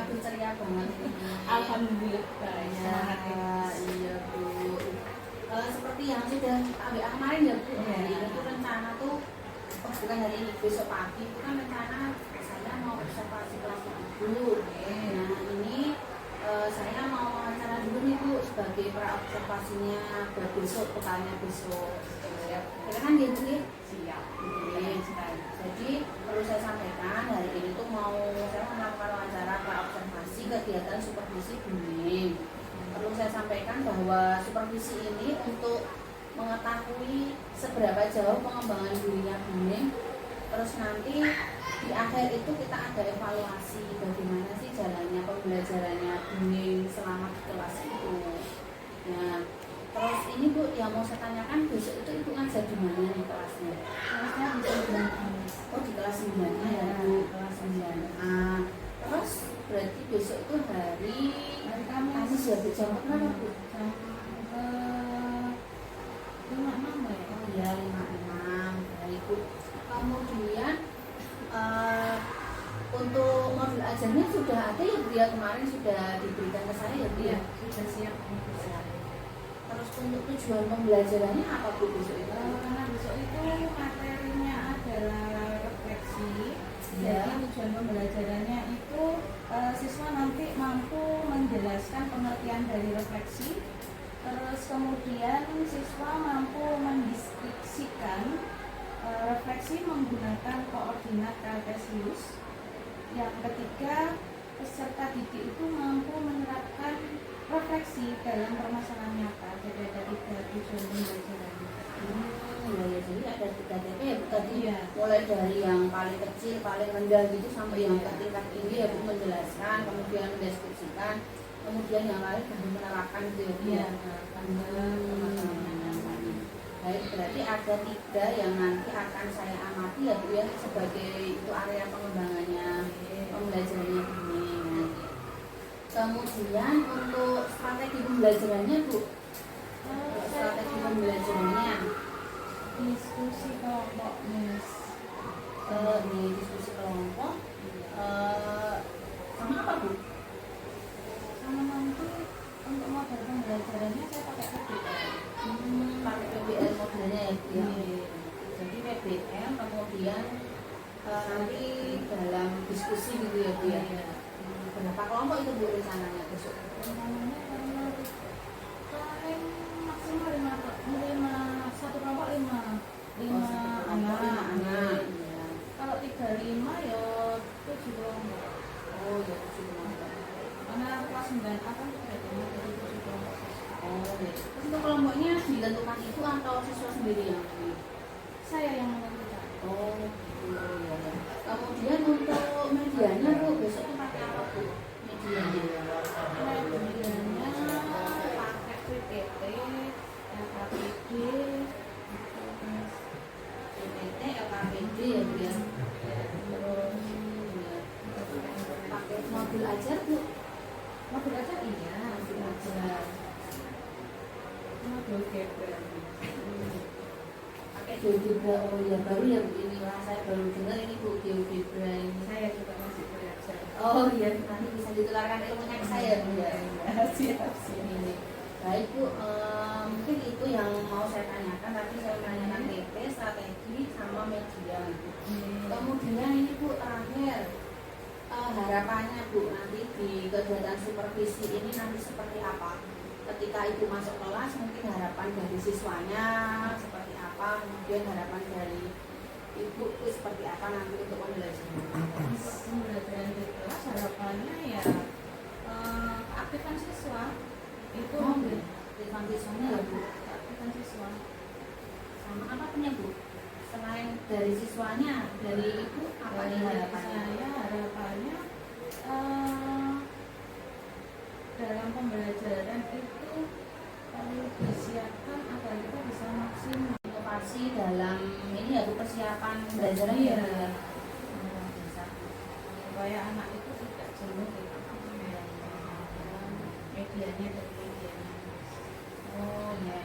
Waduh ceria banget. Alhamdulillah. Semangat ya. Iya Bu. Seperti yang sudah ambil kemarin ya Bu. Hari ini tuh rencana tuh bukan hari ini, besok pagi itu kan rencana saya mau observasi kelas ibu. Nah ini saya mau wawancara dulu nih Bu sebagai pra observasinya buat besok, pekannya besok. Ya kan ya Bu ya? Siap. Jadi perlu saya sampaikan hari ini tuh saya melakukan wawancara pra observasi kegiatan supervisi bening. Perlu saya sampaikan bahwa supervisi ini untuk mengetahui seberapa jauh pengembangan dirinya bening. Terus nanti di akhir itu kita ada evaluasi bagaimana sih jalannya pembelajarannya bening selama di kelas itu. Nah, terus ini Bu yang mau saya tanyakan, besok itu Ibu ngajar di mana nih kelasnya? Kelasnya di 9A. Oh di kelas 9 ya, kelas 9A. Terus berarti besok itu hari Kamis ya Bu, jam berapa Bu? Jam 5.6 ya? Oh iya 5.6. Baik Bu. Kemudian untuk modul ajarnya sudah ada ya Bu ya, kemarin sudah diberikan ke saya ya Bu ya? Sudah siap. Terus untuk tujuan pembelajarannya apa Bu besok itu? Karena besok itu materinya adalah refleksi. Ya. Jadi tujuan pembelajarannya itu siswa nanti mampu menjelaskan pengertian dari refleksi. Terus kemudian siswa mampu mendeskripsikan refleksi menggunakan koordinat kartesius. Yang ketiga, peserta didik itu mampu menerapkan refleksi dalam permasalahan nyata. Jadi ada 3 tujuan pembelajaran. Ya, jadi ada 3 TP ya Bu tadi. Iya. Mulai dari yang paling kecil, paling rendah gitu sampai yang tingkat tinggi ya Bu, menjelaskan, kemudian mendeskripsikan, kemudian yang lain baru menerapkan gitu ya Bu. Iya. Baik, berarti ada 3 yang nanti akan saya amati ya Bu ya sebagai itu area pengembangannya pembelajarannya ini. Kemudian untuk strategi pembelajarannya Bu, strategi pembelajarannya Diskusi kelompok Miss. di diskusi kelompok sama apa Bu? Sama nanti untuk model pembelajarannya saya pakai PBL. Pakai PBL modelnya ya Bu ya. Jadi PBL kemudian nanti dalam diskusi gitu ya Bu ya. Berapa kelompok itu Bu rencananya besok? Namanya karena paling maksimal 5, satu kelompok 5 anak. Iya. Kalau 35 ya 7 kelompok. Oh ya 7 kelompok. Karena kelas 9A kan sudah jadi 7 kelompok. Oh ya. Terus untuk kelompoknya ditentukan itu atau siswa sendiri yang pilih? Saya yang menentukan. Oh gitu ya. Kemudian untuk medianya Bu besok itu pakai apa Bu? Medianya? Medianya pakai PPT, LKPD, PPT, LKPD ya Bu ya. Terus ya, pakai modul ajar Bu. modul aja iya, Modul ajar. modul Geber. Pakai GeoGebra. Oh ya baru ya Bu ini lah, saya baru dengar ini Bu GeoGebra ini. Saya juga masih belajar. Oh iya, nanti bisa ditularkan ilmunya ke saya Bu ya. Siap. Ini. Baik Bu, mungkin itu yang mau saya tanyakan. Tadi saya menanyakan TP, strategi, sama media. Kemudian ini Bu terakhir, harapannya Bu nanti di kegiatan supervisi ini nanti seperti apa? Ketika Ibu masuk kelas mungkin harapan dari siswanya seperti apa, kemudian harapan dari Ibu itu seperti apa nanti untuk pembelajaran? Pembelajaran di kelas harapannya ya keaktifan siswa itu Aktifan siswanya ya Bu. keaktifan siswa Sama apa punya Bu? Selain dari siswanya, dari Ibu apa nih harapannya? saya harapannya dalam pembelajaran itu disiapkan agar kita bisa maksimal. Inovasi dalam ini ya Bu, persiapan pembelajaran ya Bu ya. Supaya anak itu tidak jenuh dengan medianya dan medianya. Oh iya.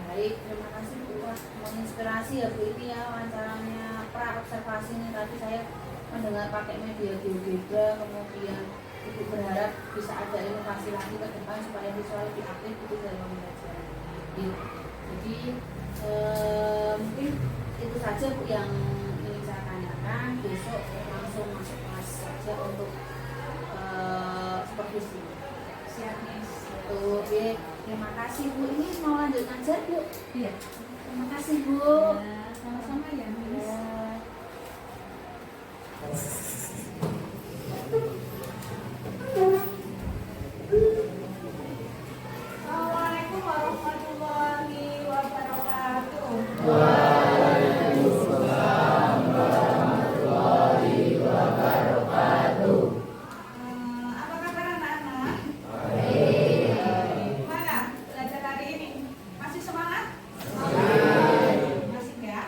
Baik, terima kasih Bu. Wah, menginspirasi ya Bu ini ya wawancaranya pra observasi ini tadi saya mendengar pakai media GeoGebra, kemudian ibu berharap bisa ada inovasi lagi ke depan supaya siswa lebih aktif itu dalam pembelajaran. Jadi mungkin itu saja Bu yang ingin saya tanyakan. Besok langsung masuk kelas saja untuk supervisi. Siap, Miss. Oke, terima kasih Bu. Ini mau lanjut ngajar Bu? Iya. Terima kasih Bu. Ya, sama-sama ya, Miss. Ya. Assalamualaikum warahmatullahi wabarakatuh. Waalaikumsalam warahmatullahi wabarakatuh. Apa kabar anak-anak? Baik. Gimana belajar hari ini? Masih semangat? Masih enggak?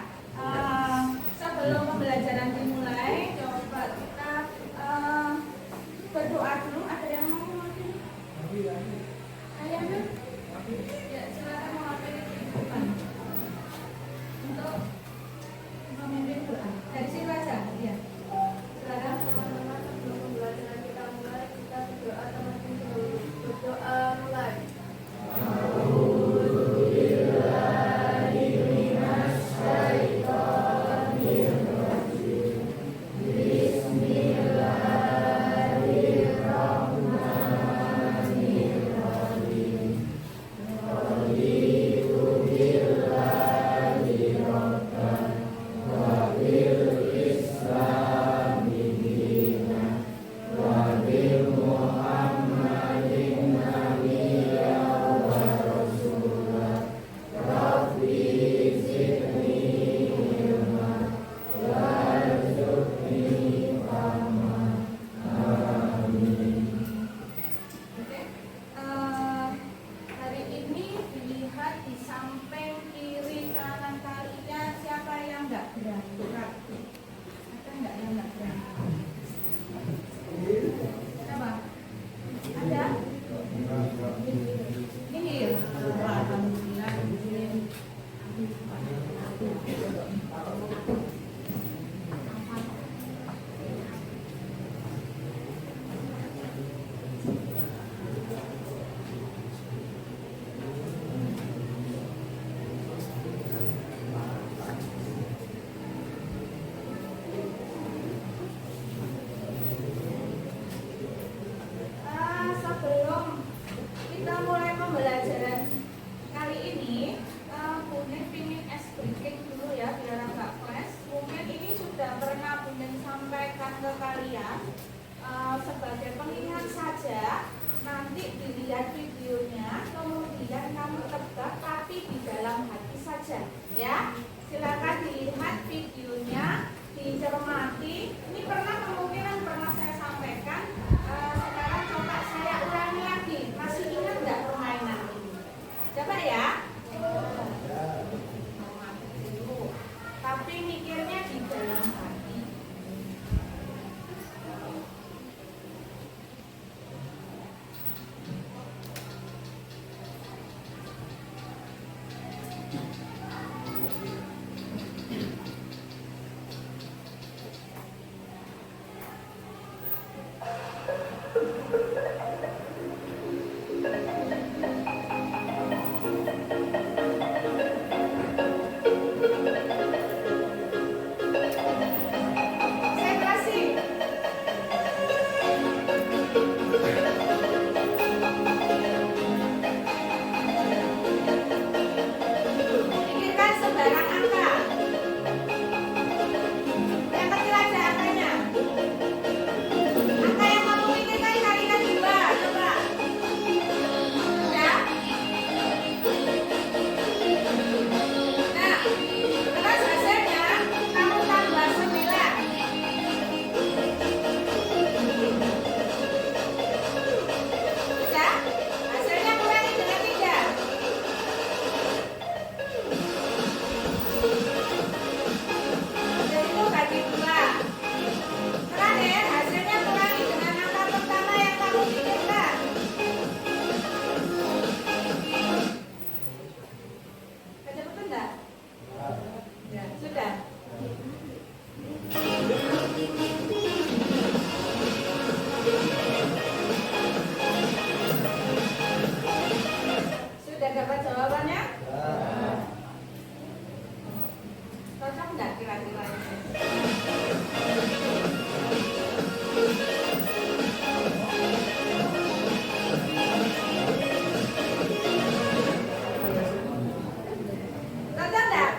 Cocok nggak kira-kira ini? Cocok nggak?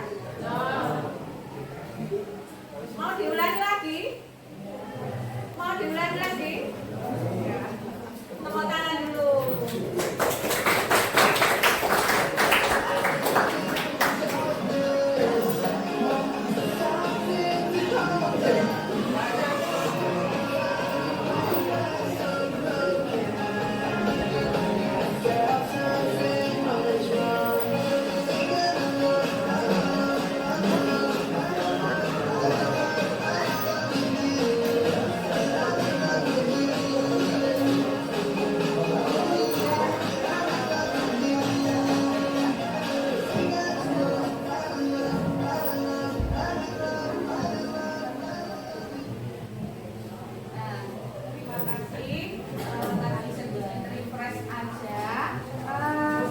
Mau diulangi lagi? Mau diulangi lagi? Ya. Tepuk tangan dulu. Nah, terima kasih. Tadi sedikit refresh aja.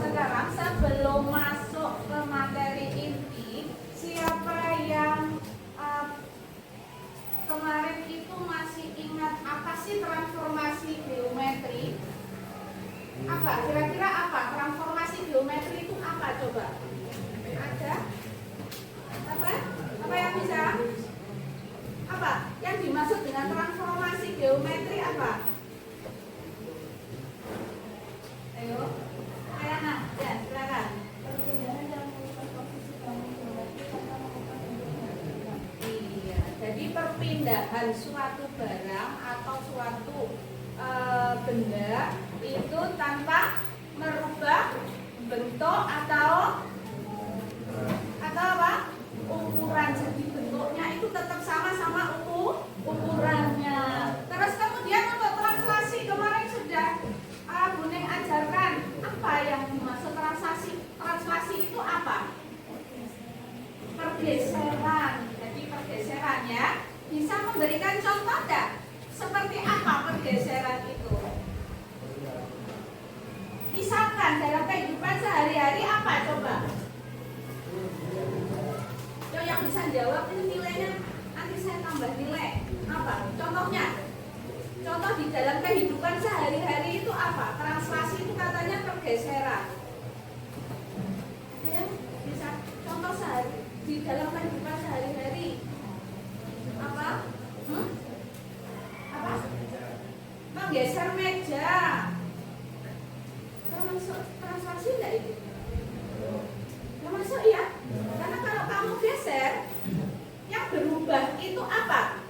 Sekarang sebelum masuk ke materi inti, siapa yang kemarin itu masih ingat apa sih transformasi geometri? Apa? Kira-kira apa? Transformasi geometri itu apa? Coba. Ada? Apa? Apa yang bisa? Apa? Yang dimaksud dengan transformasi geometri apa? Ayo, Ayana, ya silakan. Perpindahan yang mengubah posisi bangun geometri tanpa mengubah bentuk geometri. Iya, jadi perpindahan suatu barang atau suatu benda itu tanpa merubah bentuk atau apa? Ukuran. Jadi bentuknya itu tetap sama-sama ukurannya. Terus kemudian untuk translasi kemarin sudah Buning ajarkan apa yang dimaksud translasi. Translasi itu apa? Pergeseran. Jadi pergeseran ya. Bisa memberikan contoh enggak? Seperti apa pergeseran itu? Misalkan dalam kehidupan sehari-hari apa coba? Yang bisa jawab ini nilainya nanti saya tambah nilai. Apa? Contohnya? Contoh di dalam kehidupan sehari-hari itu apa? Translasi itu katanya pergeseran. Ya, bisa contoh sehari di dalam kehidupan sehari-hari apa? Apa? Menggeser meja. Masuk translasi enggak itu? Nggak masuk ya? Karena kalau kamu geser, yang berubah itu apa?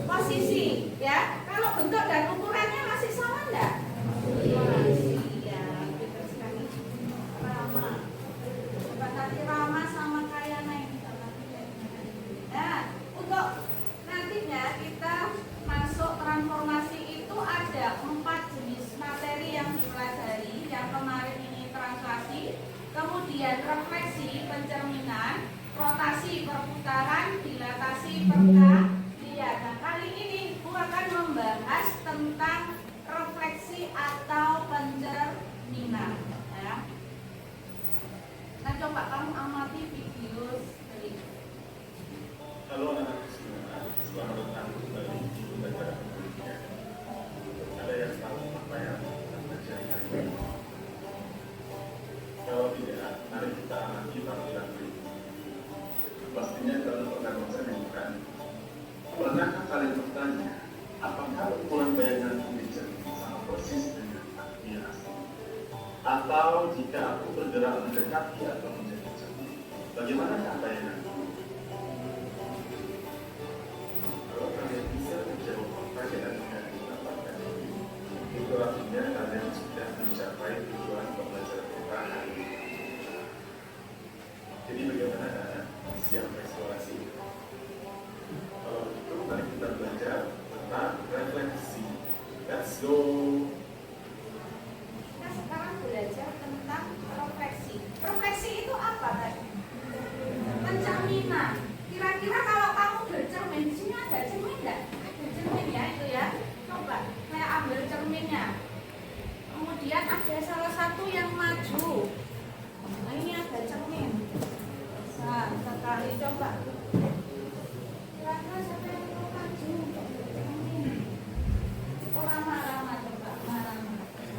Posisi, ya. Kalau bentuk dan ukurannya masih sama enggak? Masih, ya. Pintar sekali. Rama. Coba nanti Rama sama Kayana ini. Nah, untuk nantinya kita masuk transformasi itu ada 4 jenis materi yang dipelajari. Yang kemarin ini translasi, kemudian refleksi, pencerminan, rotasi, perputaran, dilatasi, perkalian. Nah, kali ini Bu akan membahas tentang refleksi atau pencerminan. Ya. Nah, coba kamu amati video berikut. Halo anak-anak semua, selamat datang kembali di pembelajaran berikutnya. Ada yang tahu apa yang kita pelajari hari ini? Kalau tidak, mari kita amati tampilan berikut. Pastinya kalian pernah mencerminkan. Pernahkah kalian bertanya, apakah ukuran bayangan ini sama persis dengan akti asli? Atau jika aku bergerak mendekati atau menjadi jauh, bagaimanakah bayangan itu? Kalau kalian bisa menjawab pertanyaan yang didapatkan ini, itu artinya kalian sudah mencapai tujuan pembelajaran kita hari ini. Jadi bagaimana siap eksplorasi? Kalau itu mari kita belajar tentang refleksi. Let's go. Kita sekarang belajar tentang refleksi. Refleksi itu apa tadi? Pencerminan. Kira-kira kalau kamu bercermin, di sini ada cermin nggak? Ada cermin ya itu ya. Coba saya ambil cerminnya. Kemudian ada salah satu yang maju. Nah, ini ada cermin. Nah, kali coba. Kira-kira siapa yang mau maju? Oh, Rama coba, Rama.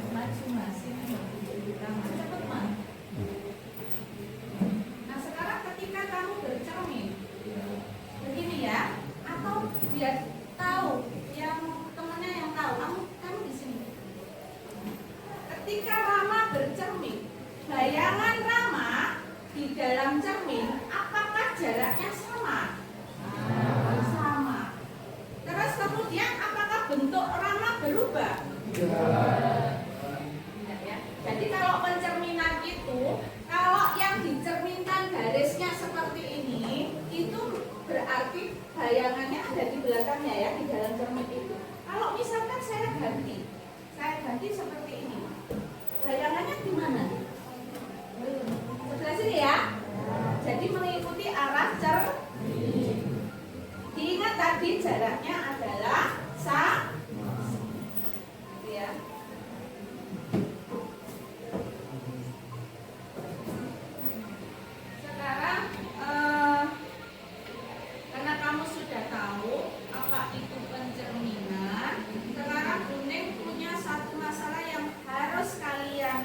Maju Mas, ini Rama. Cepet Mas. Nah sekarang ketika kamu bercermin, begini ya, atau biar tahu yang temennya yang tahu, kamu di sini. Ketika Rama bercermin, bayangan Rama di dalam cermin, apakah jaraknya sama? Sama. Terus kemudian apakah bentuk Rama berubah? Tidak ya. Jadi kalau pencerminan itu, kalau yang dicerminkan garisnya seperti ini, itu berarti bayangannya ada di belakangnya ya, di dalam cermin itu. Kalau misalkan saya ganti seperti ini, bayangannya di mana? Sebelah sini ya. Jadi mengikuti arah cermin. Diingat tadi jaraknya adalah ya. Sekarang karena kamu sudah tahu apa itu pencerminan, sekarang Kuning punya satu masalah yang harus kalian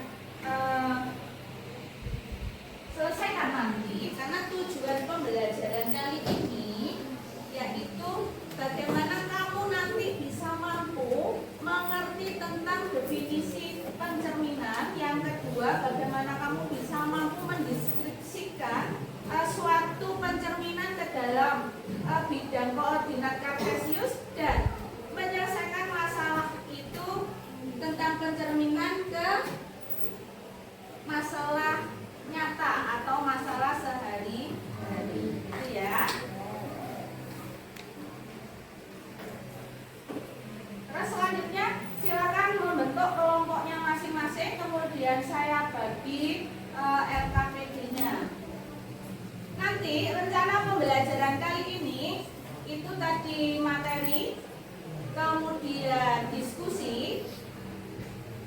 selesaikan nanti, karena tujuan pembelajaran kali ini yaitu bagaimana kamu nanti bisa mampu mengerti tentang definisi pencerminan. Yang kedua, bagaimana kamu bisa mampu mendeskripsikan suatu pencerminan ke dalam bidang koordinat kartesius dan menyelesaikan masalah itu tentang pencerminan ke masalah nyata atau masalah sehari-hari itu ya. Terus selanjutnya silakan membentuk kelompoknya masing-masing, kemudian saya bagi LKPD-nya. Nanti rencana pembelajaran kali ini itu tadi materi, kemudian diskusi,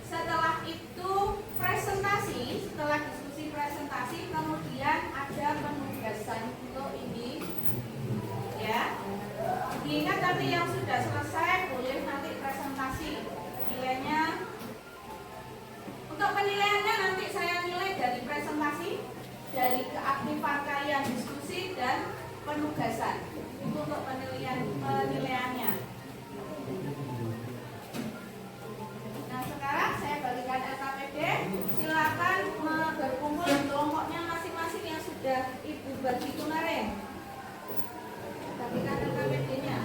setelah itu presentasi, setelah diskusi presentasi, kemudian ada penugasan untuk ini ya. Diingat tadi yang sudah selesai boleh nanti presentasi nilainya. Untuk penilaiannya nanti saya nilai dari presentasi, dari keaktifan kalian diskusi dan penugasan. Itu untuk penilaiannya. Nah sekarang saya bagikan LKPD. Silakan berkumpul di kelompoknya masing-masing yang sudah Ibu bagi kemarin. Bagikan LKPD-nya.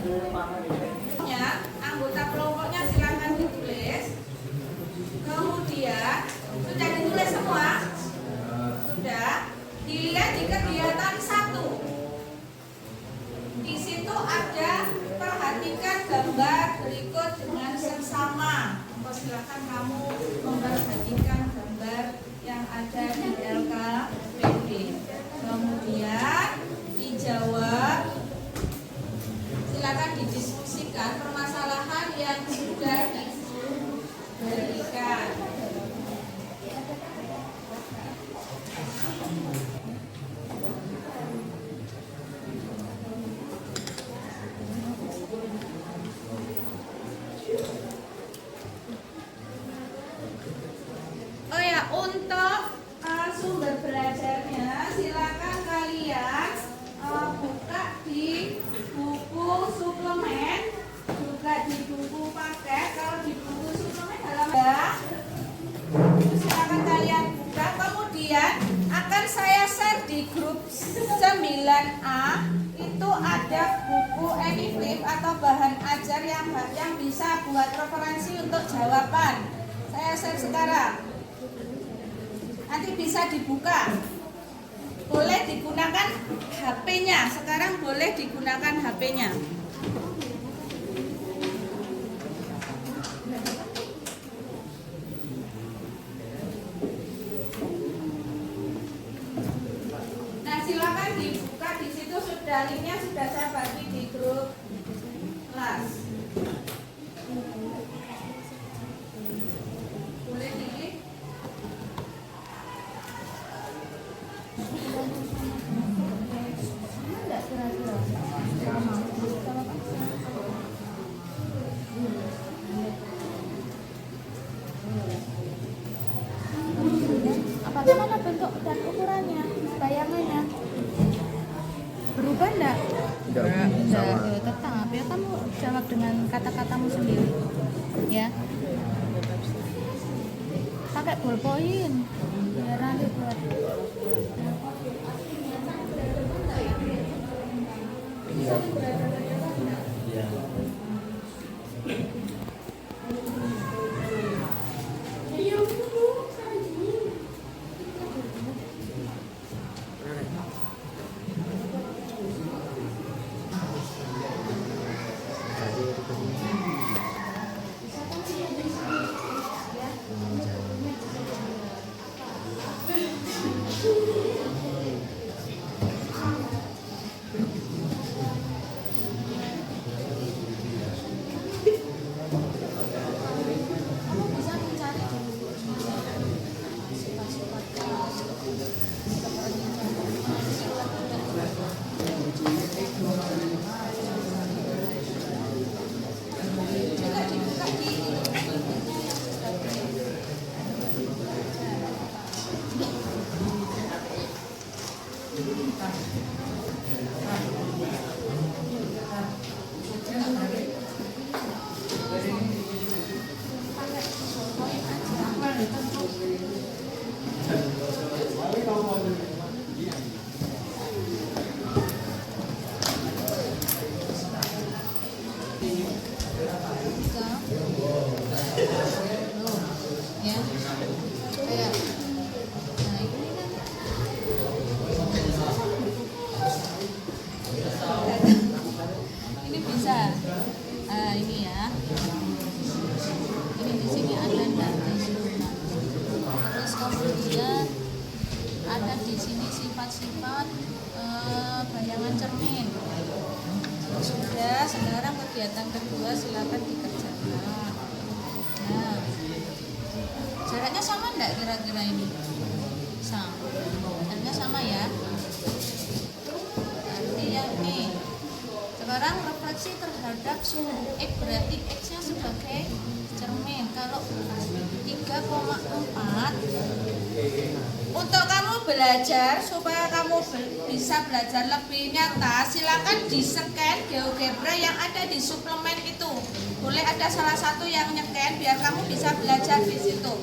Ya, anggota kelompoknya silakan ditulis. Kemudian sudah ditulis semua? Sudah. Dilihat di kegiatan 1. Di situ ada perhatikan gambar berikut dengan seksama. Silakan kamu memperhatikan gambar yang ada di LKPD. Kemudian dijawab. Silakan didiskusikan permasalahan yang sudah diberikan. Oh ya, untuk sumber belajarnya silakan kalian buka di buku suplemen, juga di buku paket. Kalau di buku suplemen halaman silakan kalian buka. Kemudian akan saya share di grup 9A. Itu ada buku Anyflip atau bahan ajar yang bisa buat referensi untuk jawaban. Saya share sekarang. Nanti bisa dibuka. Boleh digunakan HP-nya. Sekarang boleh digunakan HP-nya. Nah, silakan dibuka. Di situ sudah linknya sudah saya bagi di grup kelas. Boleh diklik. Enggak kira-kira sama bagaimana bentuk dan ukurannya, bayangannya berubah enggak? Enggak, Ya, tetap ya, kamu jawab dengan kata-katamu sendiri ya, pakai ballpoint biar nanti buat sifat-sifat bayangan cermin. Sudah, sekarang kegiatan kedua silakan dikerjakan. Nah, jaraknya sama enggak kira-kira ini? Sama. Jaraknya sama ya. Berarti yang ini. Sekarang refleksi terhadap sumbu X, berarti X-nya sebagai cermin. Kalau 3,4 untuk kamu belajar supaya kamu bisa belajar lebih nyata, silakan di-scan GeoGebra yang ada di suplemen itu. Boleh ada salah satu yang nge-scan biar kamu bisa belajar di situ.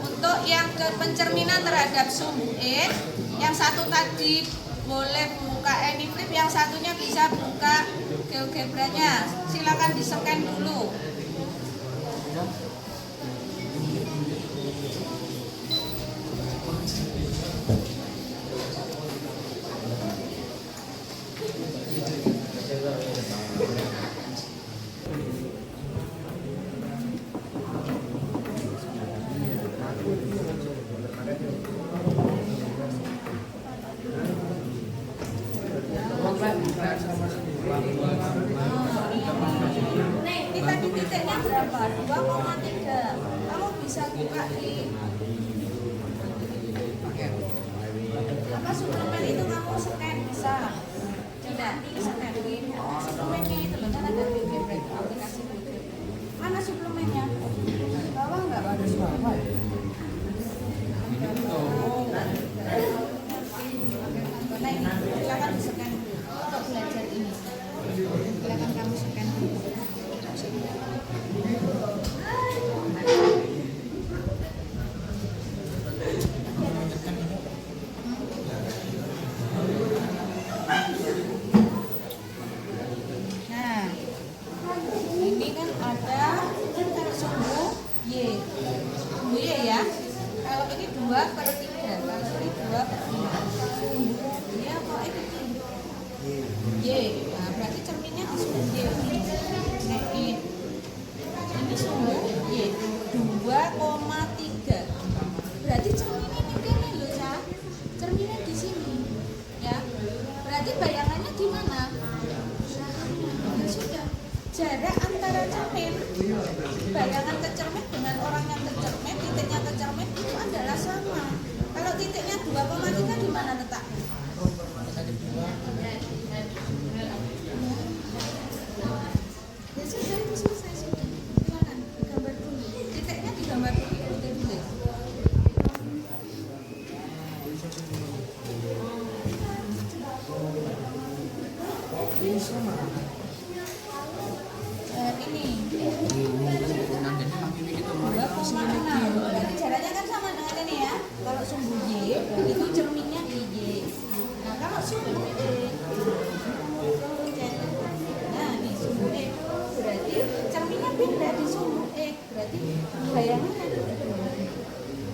Untuk yang ke pencerminan terhadap sumbu X, yang satu tadi boleh buka Anyflip, yang satunya bisa buka GeoGebranya. Silakan di-scan dulu. Nih, tadi titiknya berapa? 2,3. Kamu bisa buka di apa suplemen itu, kamu scan bisa. Tidak, scan di suplemennya itu loh, kan ada GeoGebra, aplikasi GeoGebra. Mana suplemennya? Di bawah enggak ada suara. Nah ini, silakan di-scan untuk belajar ini. Silakan kamu scan dulu. Nah, ini kan ada sumbu Y. Sumbu Y ya. Kalau ini 2/3, kalau ini 2/5. Sumbu Y apa ini? Y. Nah, berarti cerminnya di sumbu Y. Nah, ini sumbu Y 2,3. Berarti cerminnya di sini loh, ya. Cerminnya di sini. Ya. Berarti bayangannya di mana? Ya sudah. Jarak antara cermin, bayangan ke cermin dengan orang yang ke cermin, titiknya ke cermin itu adalah sama. Kalau titiknya 2,3 di mana letaknya? Ya sudah, itu selesai sudah. Silakan digambar dulu. Titiknya digambar dulu, titik dulu. Ini 2,6. Berarti jaraknya kan sama dengan ini ya. Kalau sumbu Y itu cerminnya di Y. Nah kalau sumbu E, nah di sumbu E berarti cerminnya beda di sumbu E. Berarti bayangannya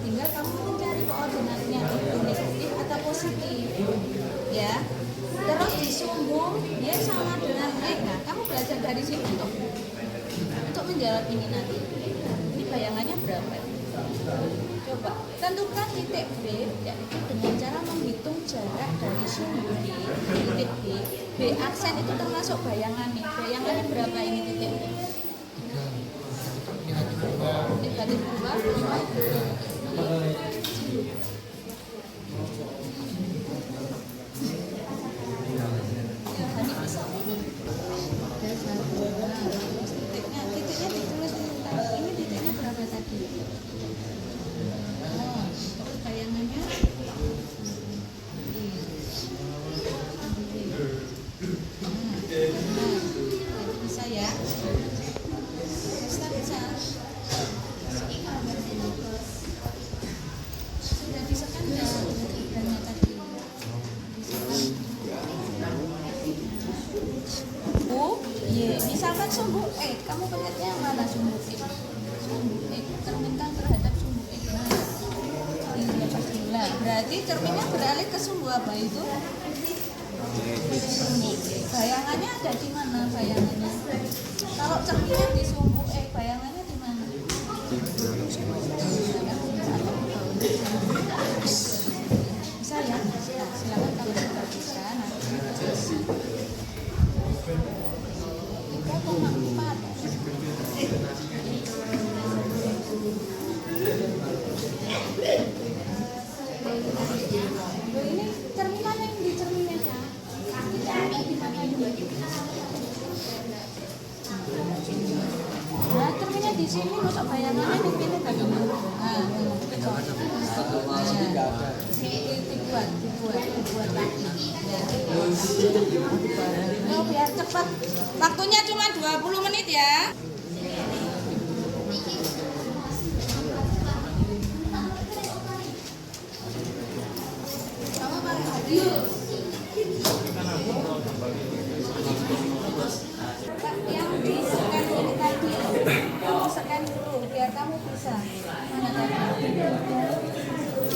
tinggal kamu mencari koordinatnya itu negatif atau positif, ya. Terus di sumbu Y sama dengan E. Nah kamu belajar dari sini untuk menjawab ini nanti. Ini bayangannya berapa? Coba tentukan titik B, yaitu dengan cara menghitung jarak dari sumbu D ke titik B. B aksen itu termasuk bayangan nih. Bayangannya berapa ini titik B? Negatif 2. Titiknya ditulis ini titiknya berapa tadi? Oh, terus bayangannya bisa ya? Bisa. Sudah disekan ya programnya tadi. Misalkan sumbu E, kamu melihatnya yang mana sumbu E? Sumbu E, cerminkan terhadap sumbu E. Nah, berarti cerminnya beralih ke sumbu apa itu? Sumbu E. Bayangannya ada di mana bayangannya? Kalau cerminnya di sumbu E, bayangannya di mana? Bisa ya? Nah, silakan kamu bisa nanti. 3,4. Ini cerminan yang di cerminnya ya. Di mana ini? Nah, cerminnya di sini, masuk bayangannya di sini bagaimana? Dibuat lagi. Oh, biar cepat. Waktunya cuma 20 menit ya. Kamu pakai kamu bisa. Mana tadi?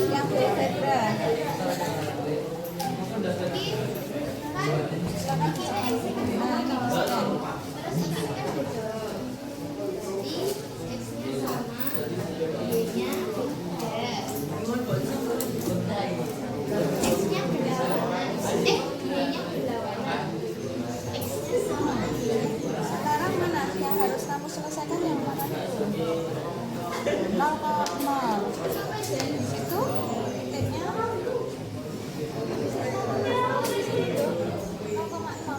Yang zebra. Silakan scan. Nah, ini scan. Sekarang mana yang harus kamu selesaikan yang mana itu? 0,0. Itu titiknya 0,0.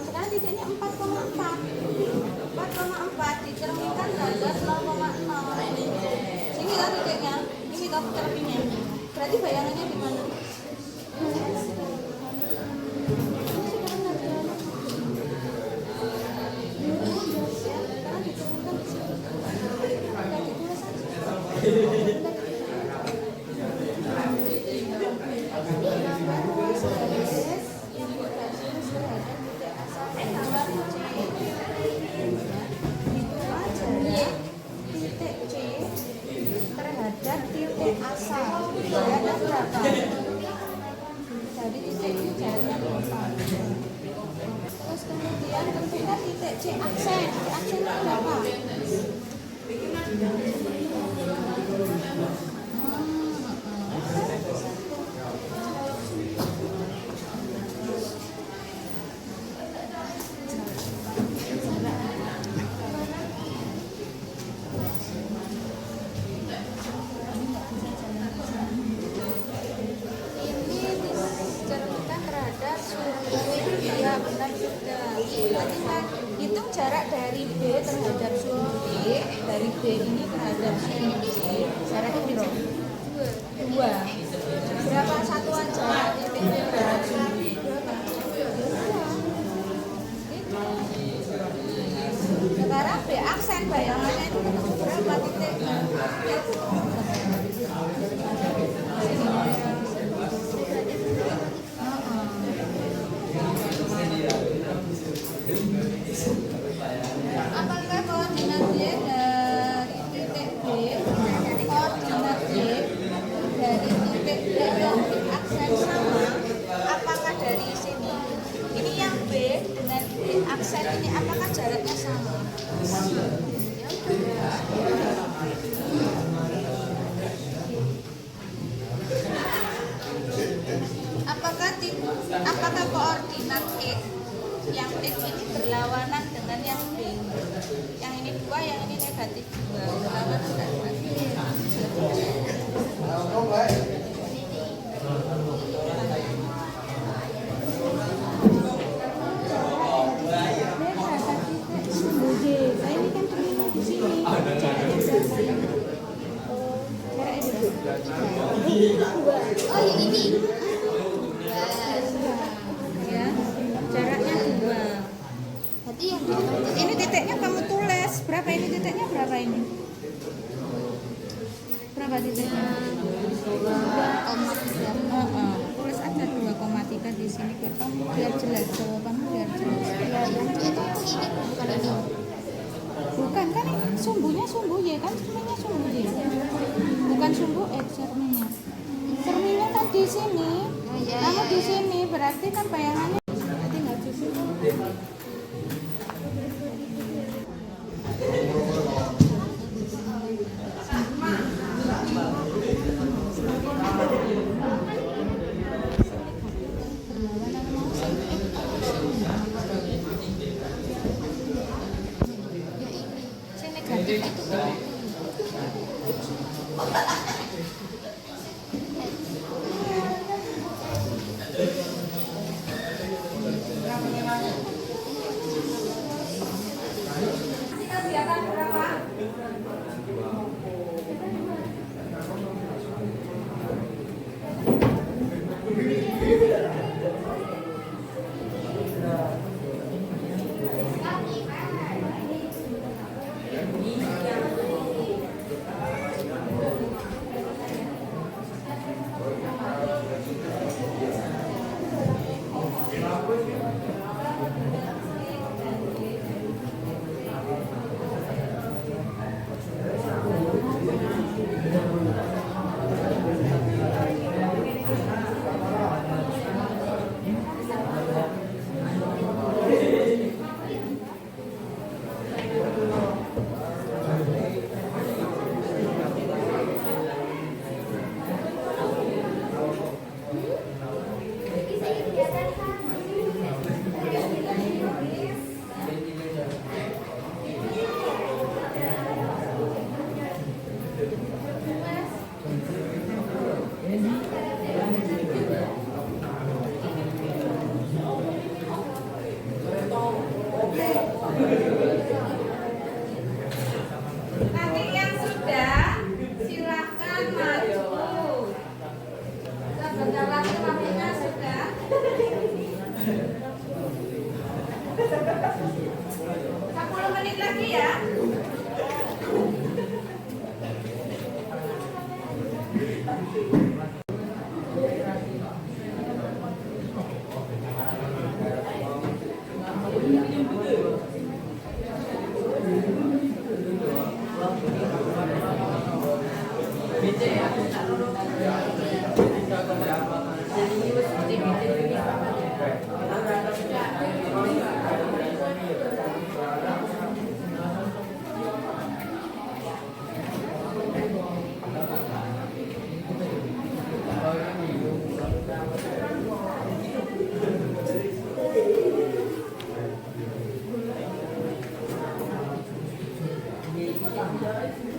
Sekarang titiknya 4,4. 4,4 dicerminkan terhadap 0,0. Sini kan titiknya. Ini kamu cerminnya. Berarti bayangannya di mana? Terhadap titik asal jaraknya berapa? Dari titik ini jaraknya berapa? Terus kemudian tentukan titik C aksen. Aksennya berapa? Ya benar juga. Nanti kan hitung jarak dari B terhadap sumbu D, dari B ini terhadap sumbu C. Jaraknya berapa? 2. Berapa satuan jarak titik B terhadap sumbu D? Berapa? 2. Sekarang B aksen bayangannya itu ketemu berapa titik? Apakah koordinat Y dari titik B, koordinat Y dari titik B yang aksen sama? Apakah dari sini? Ini yang B dengan B aksen ini apakah jaraknya sama? Apakah koordinat X yang X ini berlawanan dengan yang B? Yang ini 2, yang ini negatif 2. Berlawanan dengan Oh, yang ini. ya, jaraknya 2. Berarti yang Ini titiknya kamu tulis. Berapa ini titiknya? Berapa ini? Berapa titiknya? 2,3. Tulis aja 2,3 di sini biar kamu biar jelas jawabanmu biar jelas. Ya, yang itu ini bukan ini. Bukan kan ini sumbunya sumbu Y kan cerminnya sumbu Y. Bukan sumbu X cerminnya. Cerminnya kan di sini. Kamu di sini berarti kan bayangannya tinggal di sini. Negatif itu Thank you.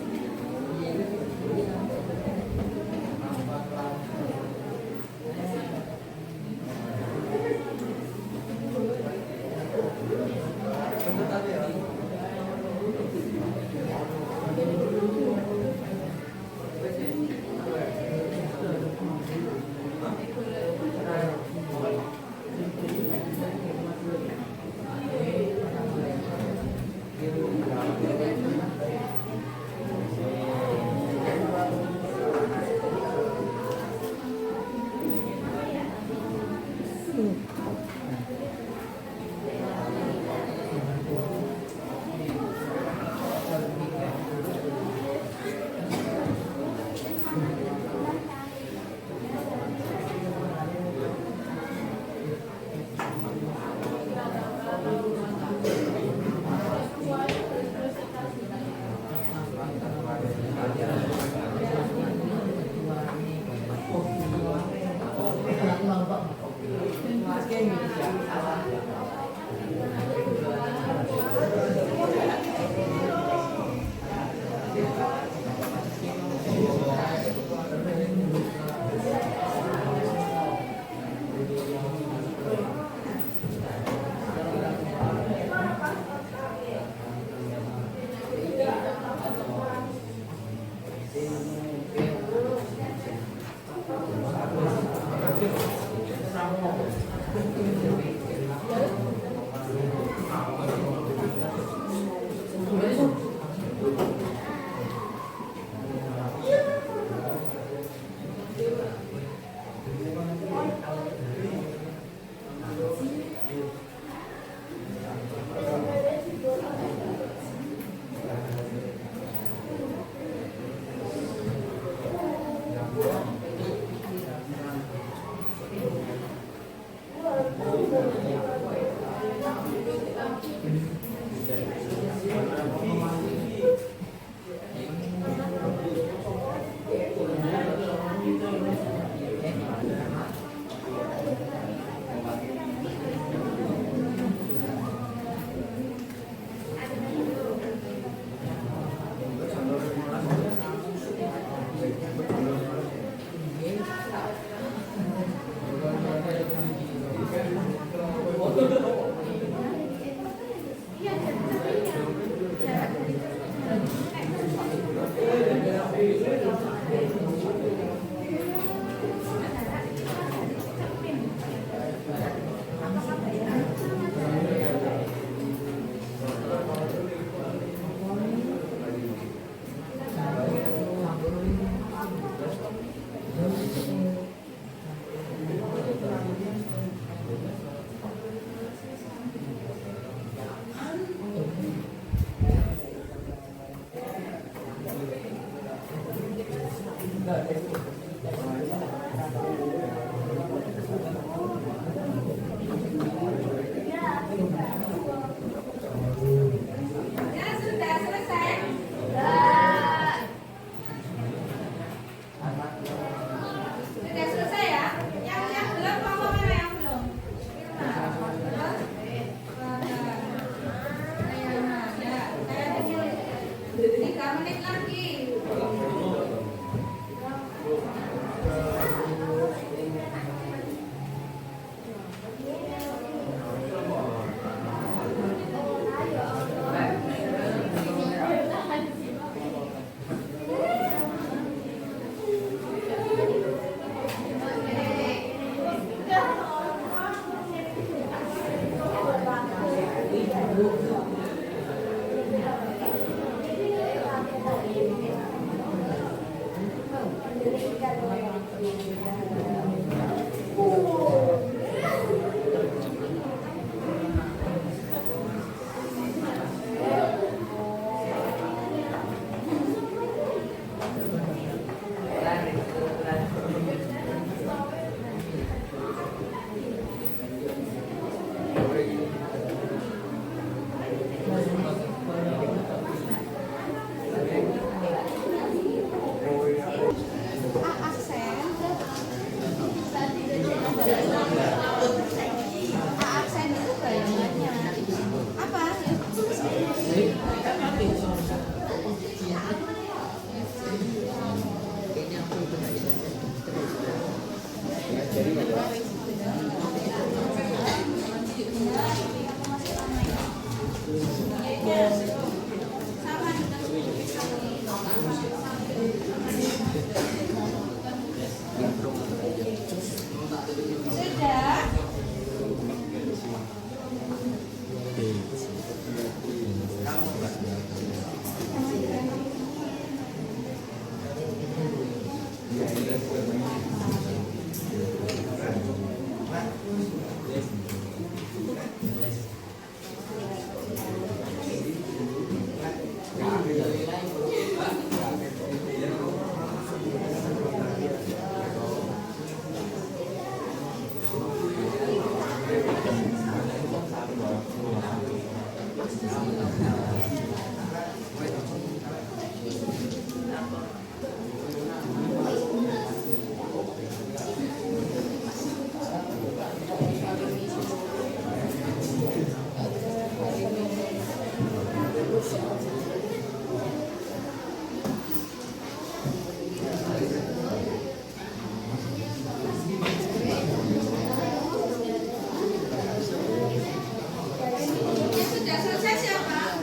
Sudah selesai siapa?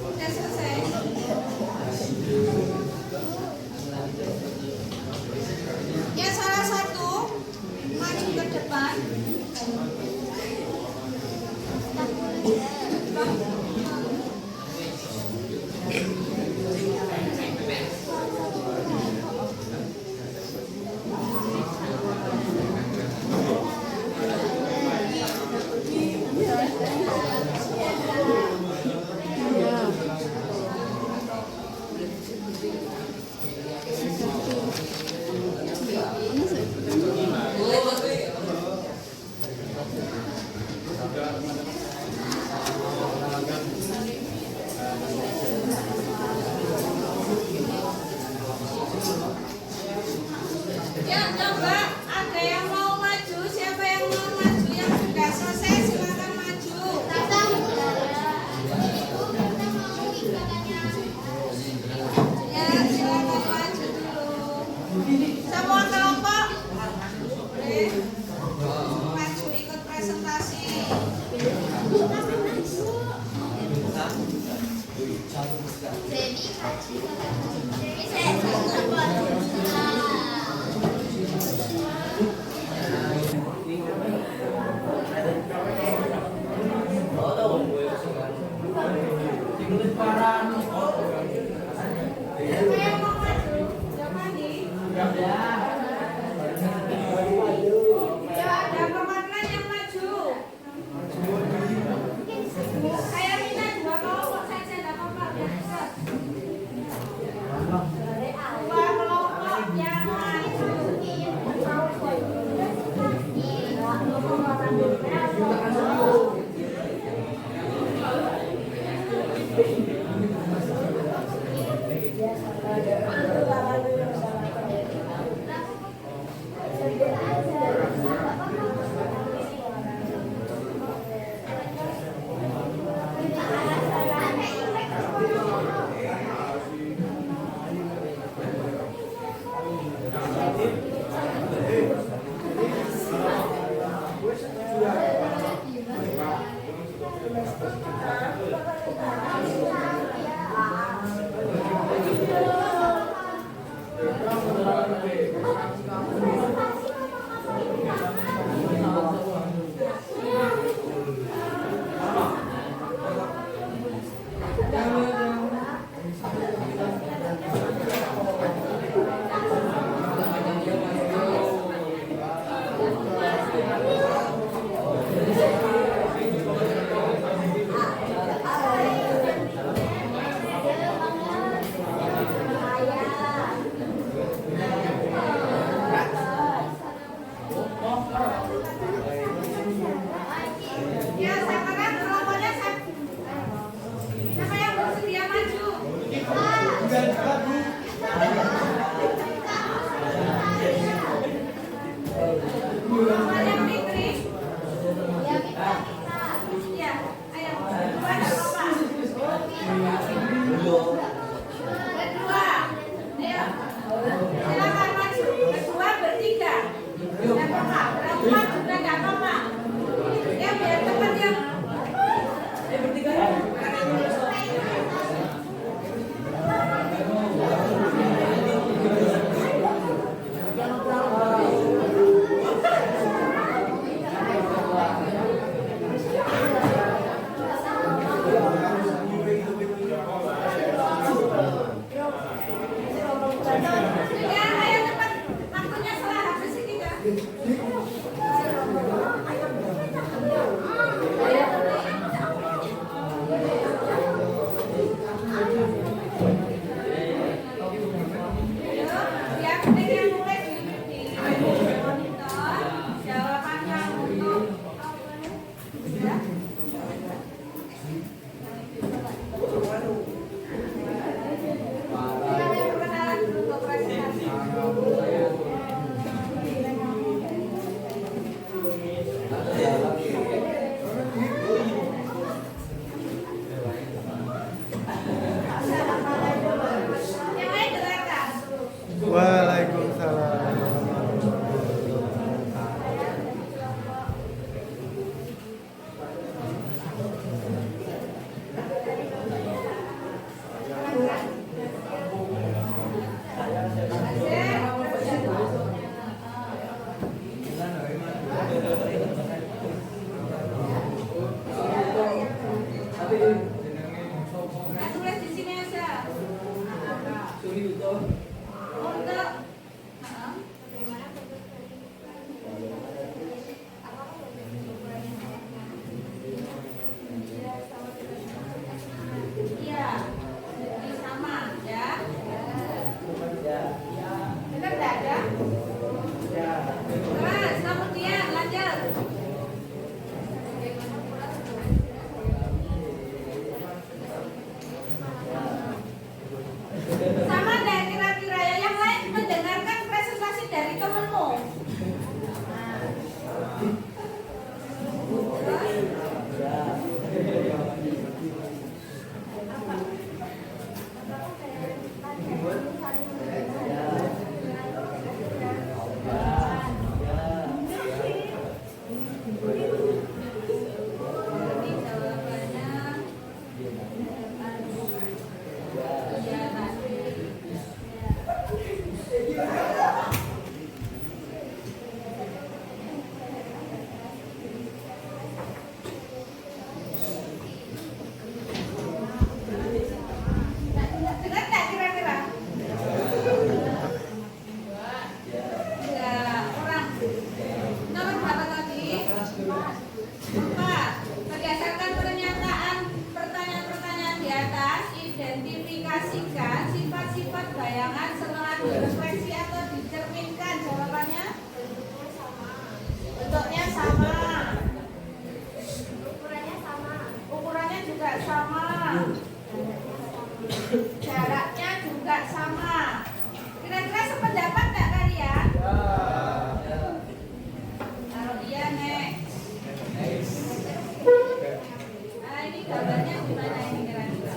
Sudah selesai. Ya salah satu maju ke depan. Ya, coba ada yang mau maju? Siapa yang mau maju? Yang sudah selesai silakan maju. Ya, silakan maju dulu. Semua kelompok boleh maju ikut presentasi. Siapa yang mau maju? Siapa nih? Ya, ada perwakilan yang maju. Saya minta 2 kelompok saja, tidak apa-apa. Dua kelompok yang maju. Nah, tulis di sini aja. Untuk iya, jadi sama ya. Benar tidak ya? Terus kemudian lanjut. Sama dan kira-kira ya, yang lain mendengarkan presentasi dari temanmu. Jadi jawabannya iya tadi. Dengar tak kira-kira? Ya, orang. Nomor berapa tadi? 4. Berdasarkan pertanyaan-pertanyaan di atas, identifikasikan sifat-sifat bayangan setelah direfleksi atau dicerminkan. Jawabannya? Bentuknya sama. Ukurannya juga sama. Jaraknya juga sama. Kira-kira sependapat nggak kalian? Kalau iya, next. Nah, ini gambarnya gimana ini kira-kira?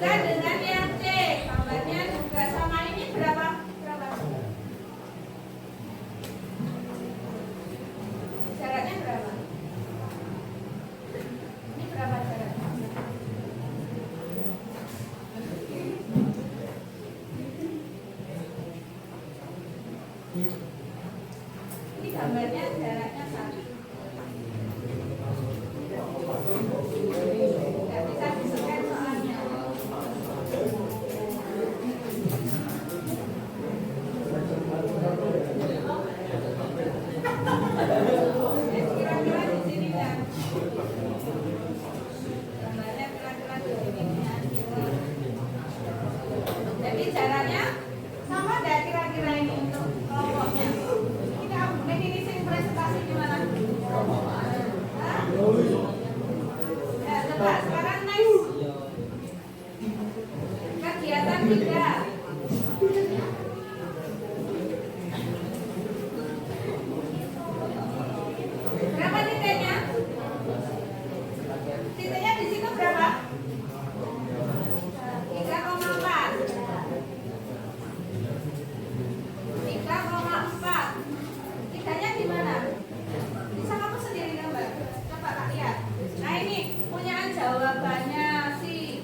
juga dengan yang C, gambarnya juga sama. Ini berapa? Jaraknya berapa? Ini berapa jaraknya? Ini gambarnya jaraknya 1. Nggak bisa di-scan soalnya. Kira-kira di sini kan? Gambarnya kira-kira di sini ya. Jadi jaraknya sama nggak kira-kira ini untuk kelompoknya? Ini sing presentasi gimana? Hah? Ya, coba sekarang next. Kegiatan 3. Berapa titiknya? Titiknya di situ berapa? 3,4. 3,4. Tiganya di mana? Bisa kamu sendiri gambar. Coba Kak lihat. Nah ini punyaan jawabannya si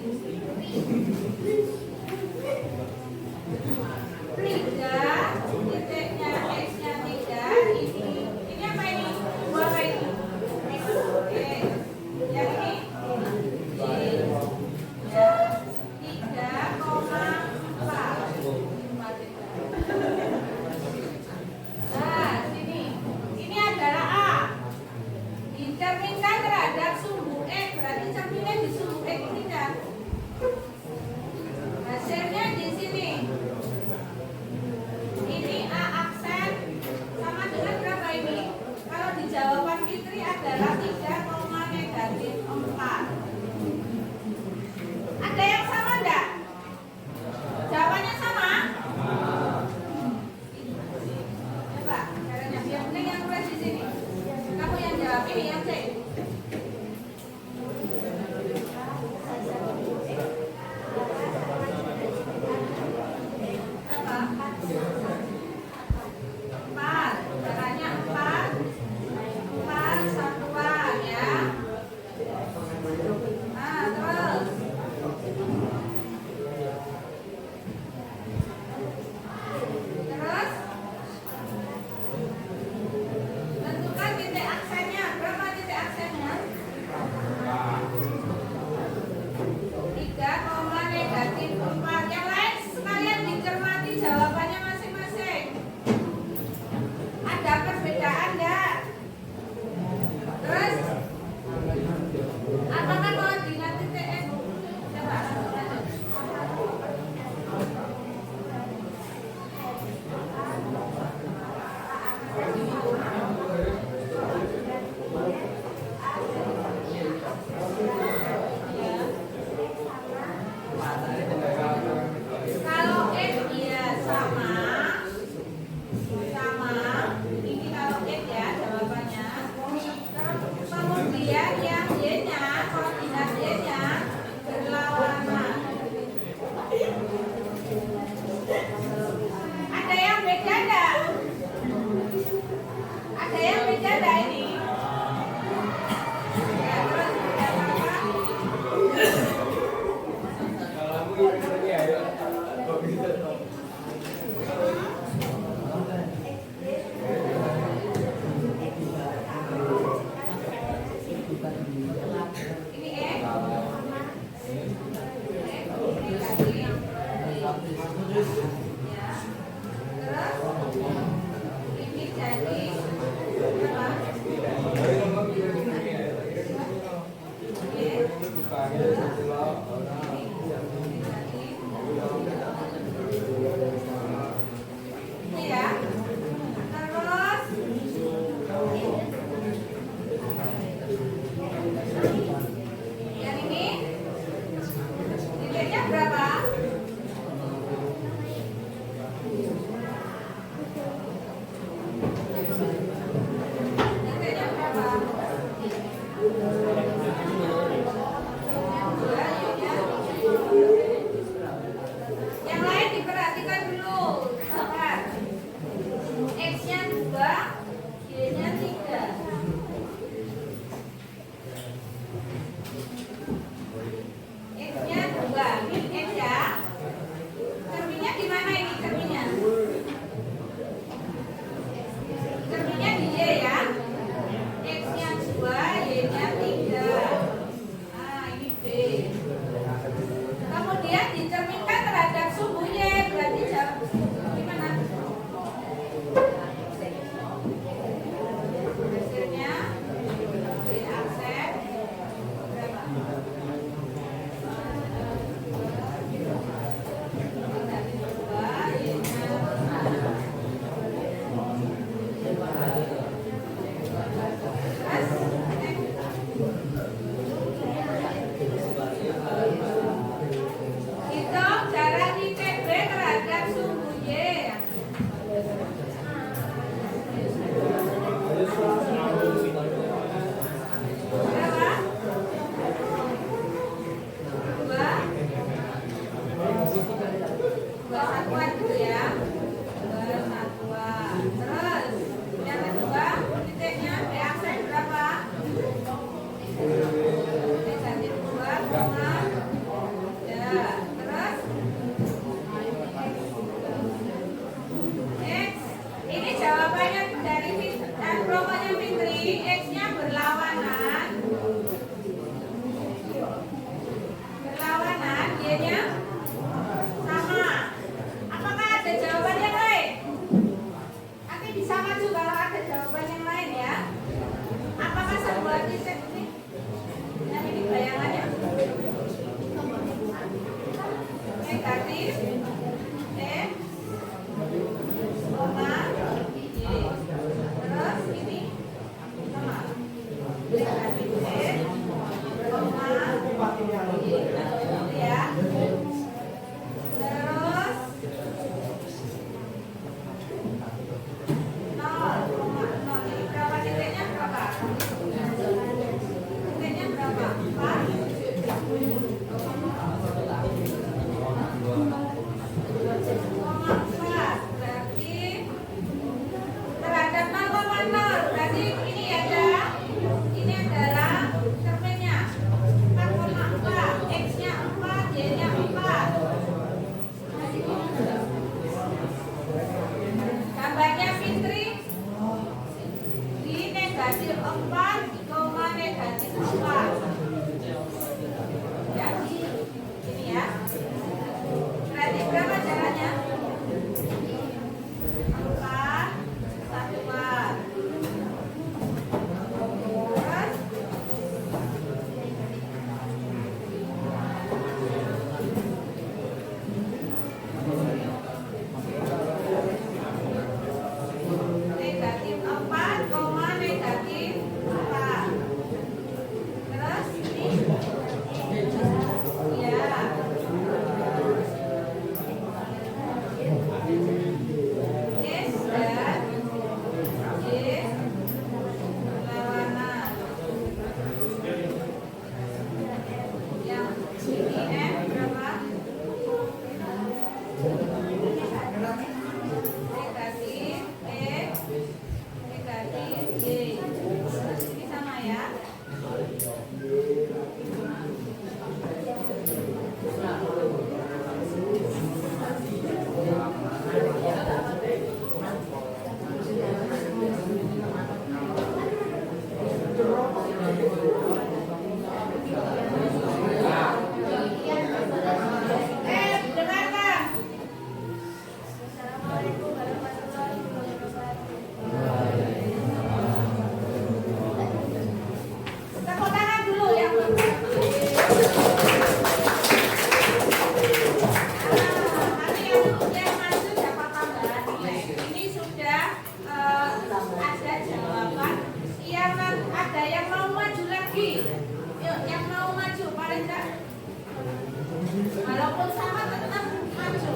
walaupun sama tetap maju.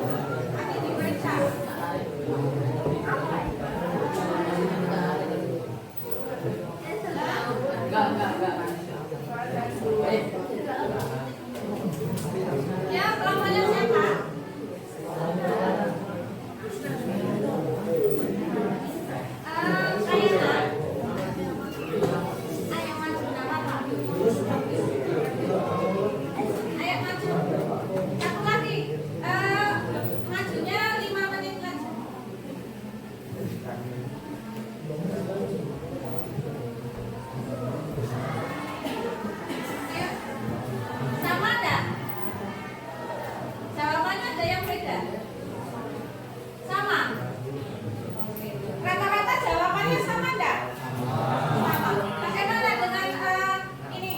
Nanti diperiksa. Ya, pelampanya siapa? Ayo maju, nama apa? Ayo maju. Satu lagi. Majunya 5 menit lagi. Ayo. Sama enggak? Jawabannya ada yang beda? Sama? Rata-rata jawabannya sama enggak? Sama. Bagaimana dengan ini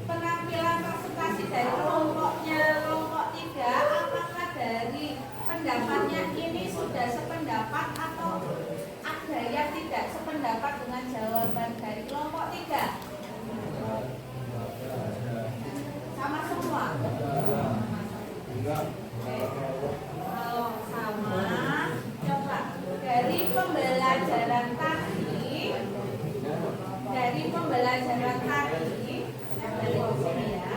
penampilan presentasi dari kelompoknya kelompok 3? Apakah dari pendapatnya ini sudah sependapat atau ada yang tidak sependapat dengan jawaban dari kelompok 3? Sama semua? Kalau sama, coba dari pembelajaran tadi, dari sini ya.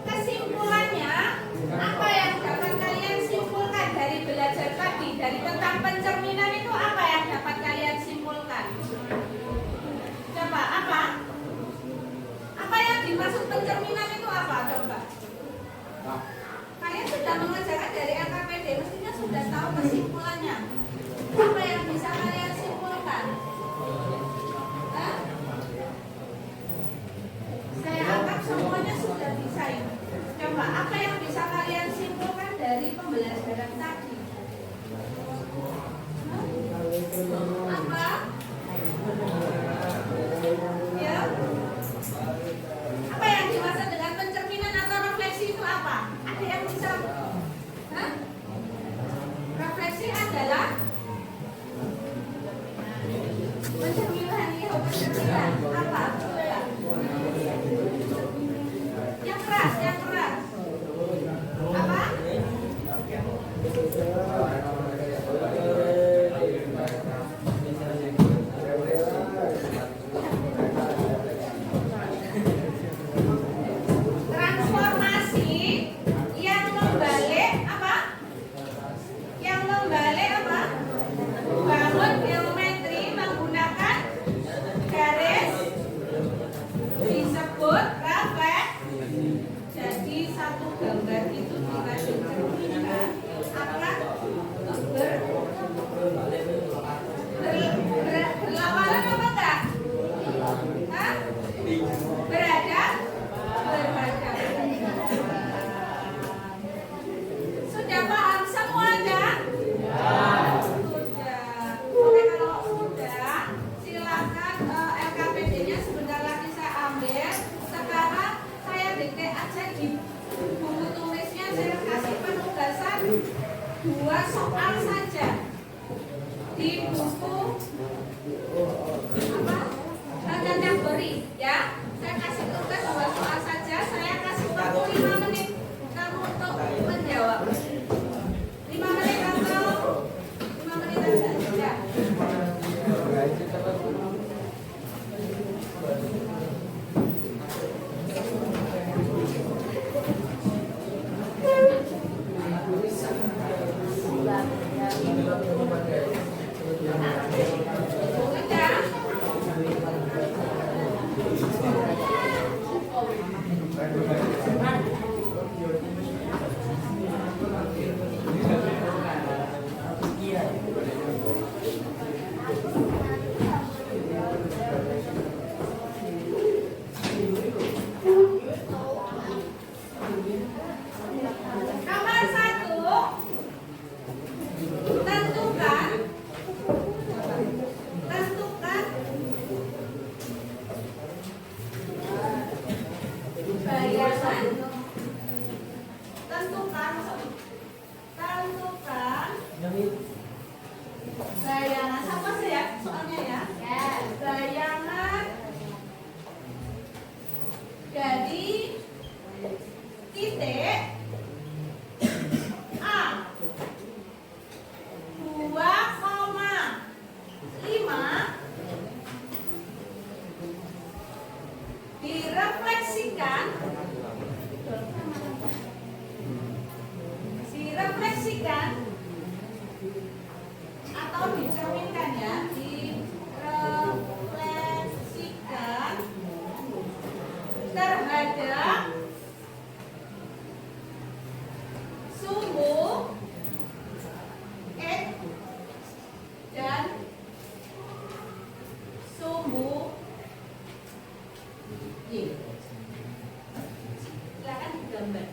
Kesimpulannya, apa yang dapat kalian simpulkan dari belajar tadi, dari tentang pencerminan itu apa yang dapat kalian simpulkan? Coba apa? Apa yang dimaksud pencerminan itu apa? Coba. Kalian sudah mengerjakan dari LKPD, mestinya sudah tahu kesimpulannya. Apa yang bisa kalian simpulkan? Hah? Saya anggap semuanya sudah bisa ini. Coba, apa yang bisa kalian simpulkan dari pembelajaran tadi? Hah? Apa? Ya? Apa yang dimaksud dengan pencerminan atau refleksi itu apa? Ada yang bisa? Hah? Refleksi adalah pencerminan, ya, pencerminan. Apa? Coba. Yang keras, yang keras. Apa? Transformasi yang membalik apa? Yang membalik apa? Bangun geometri menggunakan garis disebut refleks. Jadi satu gambar itu jika dicerminkan akan berlawanan apa enggak? Hah? Berhadap? Sudah paham semuanya? Sudah. Oke, kalau sudah, silakan LKPD-nya sebentar lagi saya ambil. Sekarang saya dikte aja di buku tulisnya, saya kasih penugasan 2 soal saja di buku apa? Kategori ya. Saya kasih tugas 2 soal saja. Saya kasih waktu 5 menit kamu untuk menjawab. 5 menit atau 5 menit saja. Ya. Nomor 1, tentukan bayangan, tentukan bayangan, sama sih ya soalnya ya. Bayangan dari titik A 2,5 direfleksikan atau dicerminkan ya, direfleksikan terhadap sumbu X dan sumbu Y. Silakan digambar.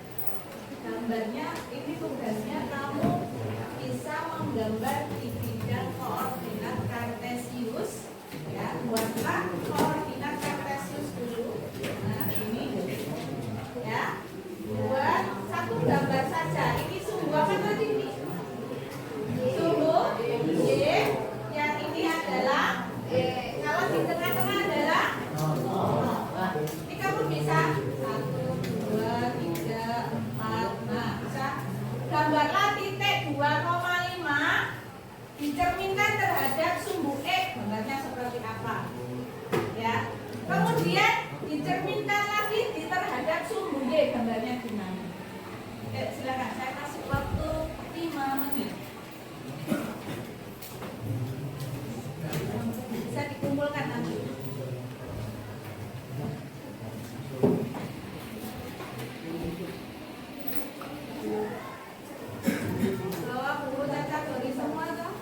Gambarnya ini tugasnya kamu bisa menggambar di bidang koordinat kartesius ya. Buatlah koordinat kartesius dulu. Nah ini ya, buat satu gambar saja. Ini sumbu apa tadi ini? Sumbu Y. Yang ini adalah kalau di tengah-tengah adalah ini kamu bisa 1, 2, 3, 4. Nah bisa gambarlah titik 2,5 dicerminkan terhadap sumbu X, gambarnya seperti apa ya. Kemudian dicerminkan lagi di terhadap sumbu Y, gambarnya gimana. Silakan saya kasih waktu 5 menit. Bisa dikumpulkan nanti. Bawa buku cacat dari semua toh?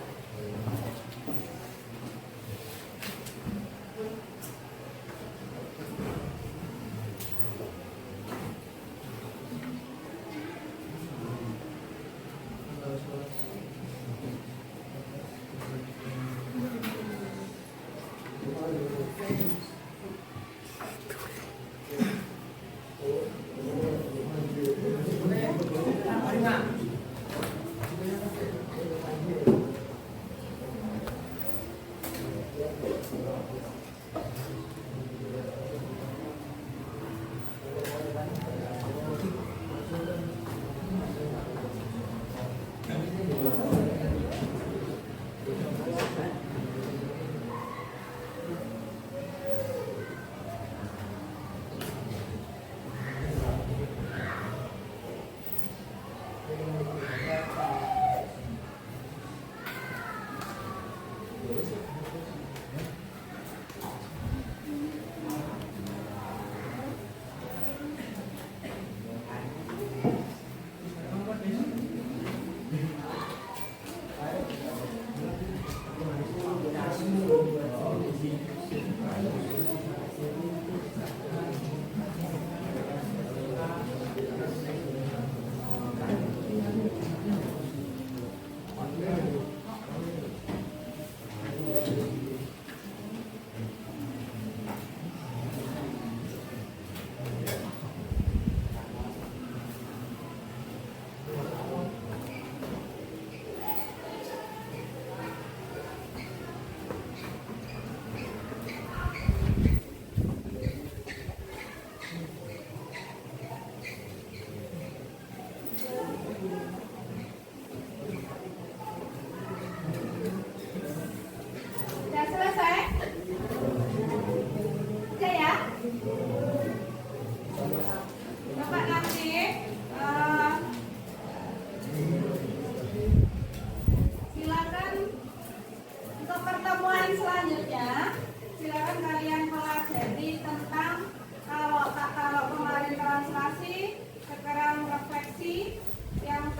Sudah selesai? Sudah ya? Bapak nanti silakan untuk pertemuan selanjutnya. Silakan kalian pelajari tentang kalau kemarin translasi, sekarang refleksi, yang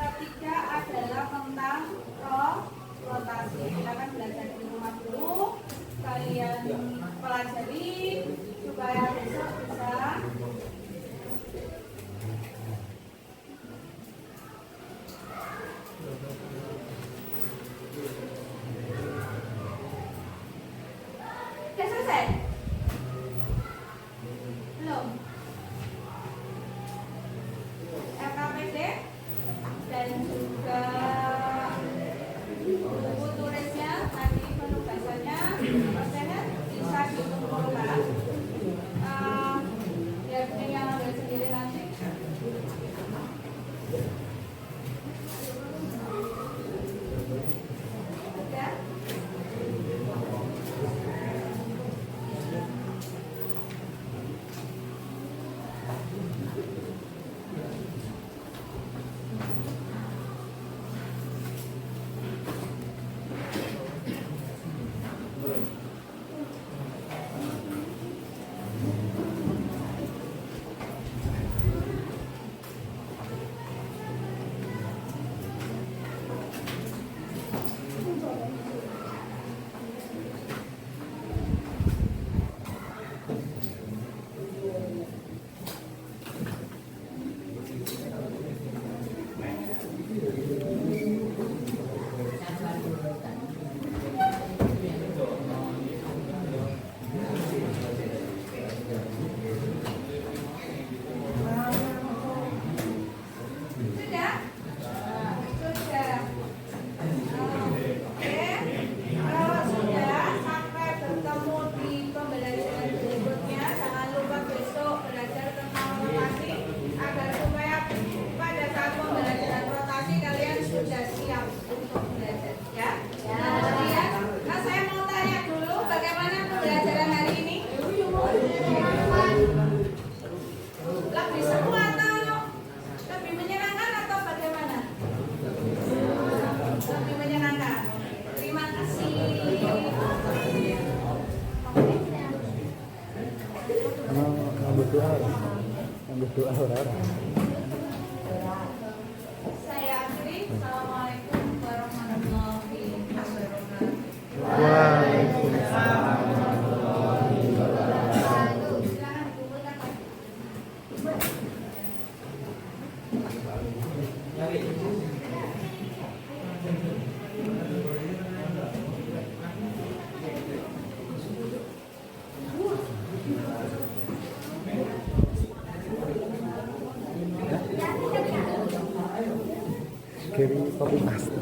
Kiri copy paste.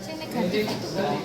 Yang negatif itu kan.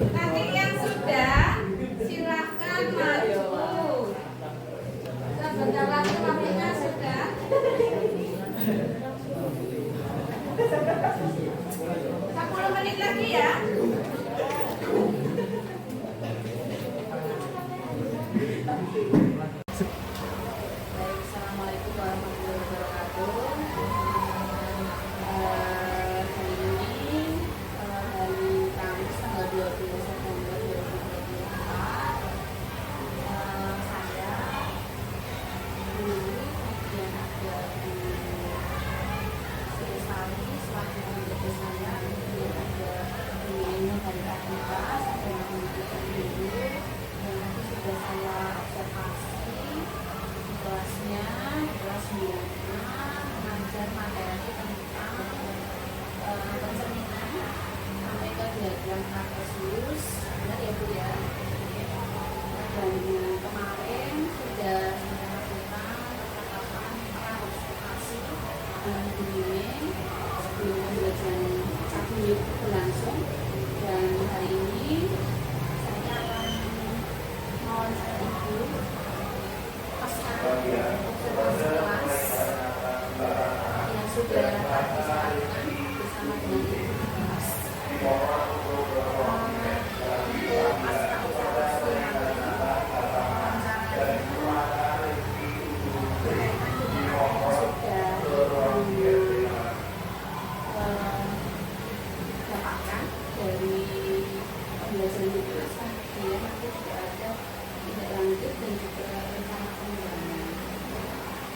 Nanti yang sudah silahkan maju. Sebentar lagi waktunya sudah. 10 menit lagi ya. Assalamualaikum warahmatullahi wabarakatuh. Hari ini hari Kamis tanggal 20 September 2024, saya guru yang ada di Sari selaku menjadi saya, kemudian ada ini dari aktivitas, ada yang menunjukkan dulu dan nanti sudah saya observasi kelasnya, kelas 9 mengajar materi tentang pencerminan sampai ke diagram Kartesius, benar ya Bu ya. Dan kemarin sudah saya lakukan percakapan praobservasi dinding sebelum pembelajaran 1 minggu berlangsung, dan hari ini saya akan mewawancara Ibu pasca observasi kelas yang sudah tadi saya lakukan bersama dengan Ibu di kelas. Untuk pasca observasi nanti wawancaranya berkaitan dengan apa yang sudah dapatkan dari pembelajaran di kelas, kemudian nanti juga ada tindak lanjut dan juga rencana pengembangan.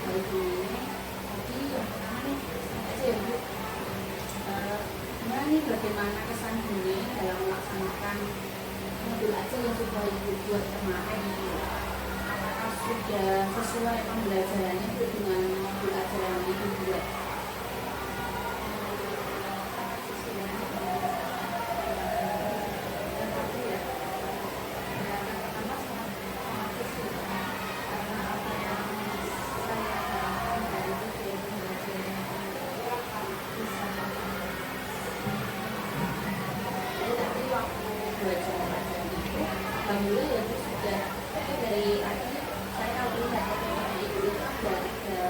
Baik ini tadi yang pertama nih aja ya Bu, ini bagaimana kesan Bune dalam melaksanakan modul aja yang sudah Ibu buat kemarin? Apakah sudah sesuai pembelajarannya itu dengan modul ajaran yang Ibu buat? Alhamdulillah ya Bu, sudah dari tadi saya tahu lihat Ibu itu ada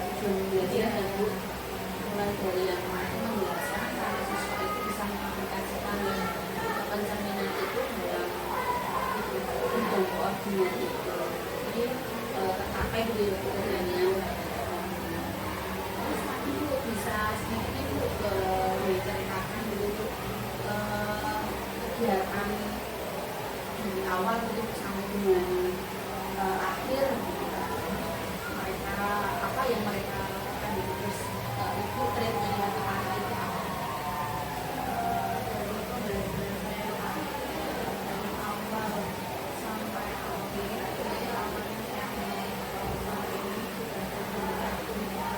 tujuan belajar dan Bu sampai di pertanyaan terus tadi Bu bisa sedikit Bu diceritakan dulu kegiatan dari awal itu sampai dengan akhir mereka apa yang mereka lakukan gitu terus itu kriteria tepat itu apa? Dari pembelajaran dari awal sampai akhir dari awalnya sampai ini sudah terbuka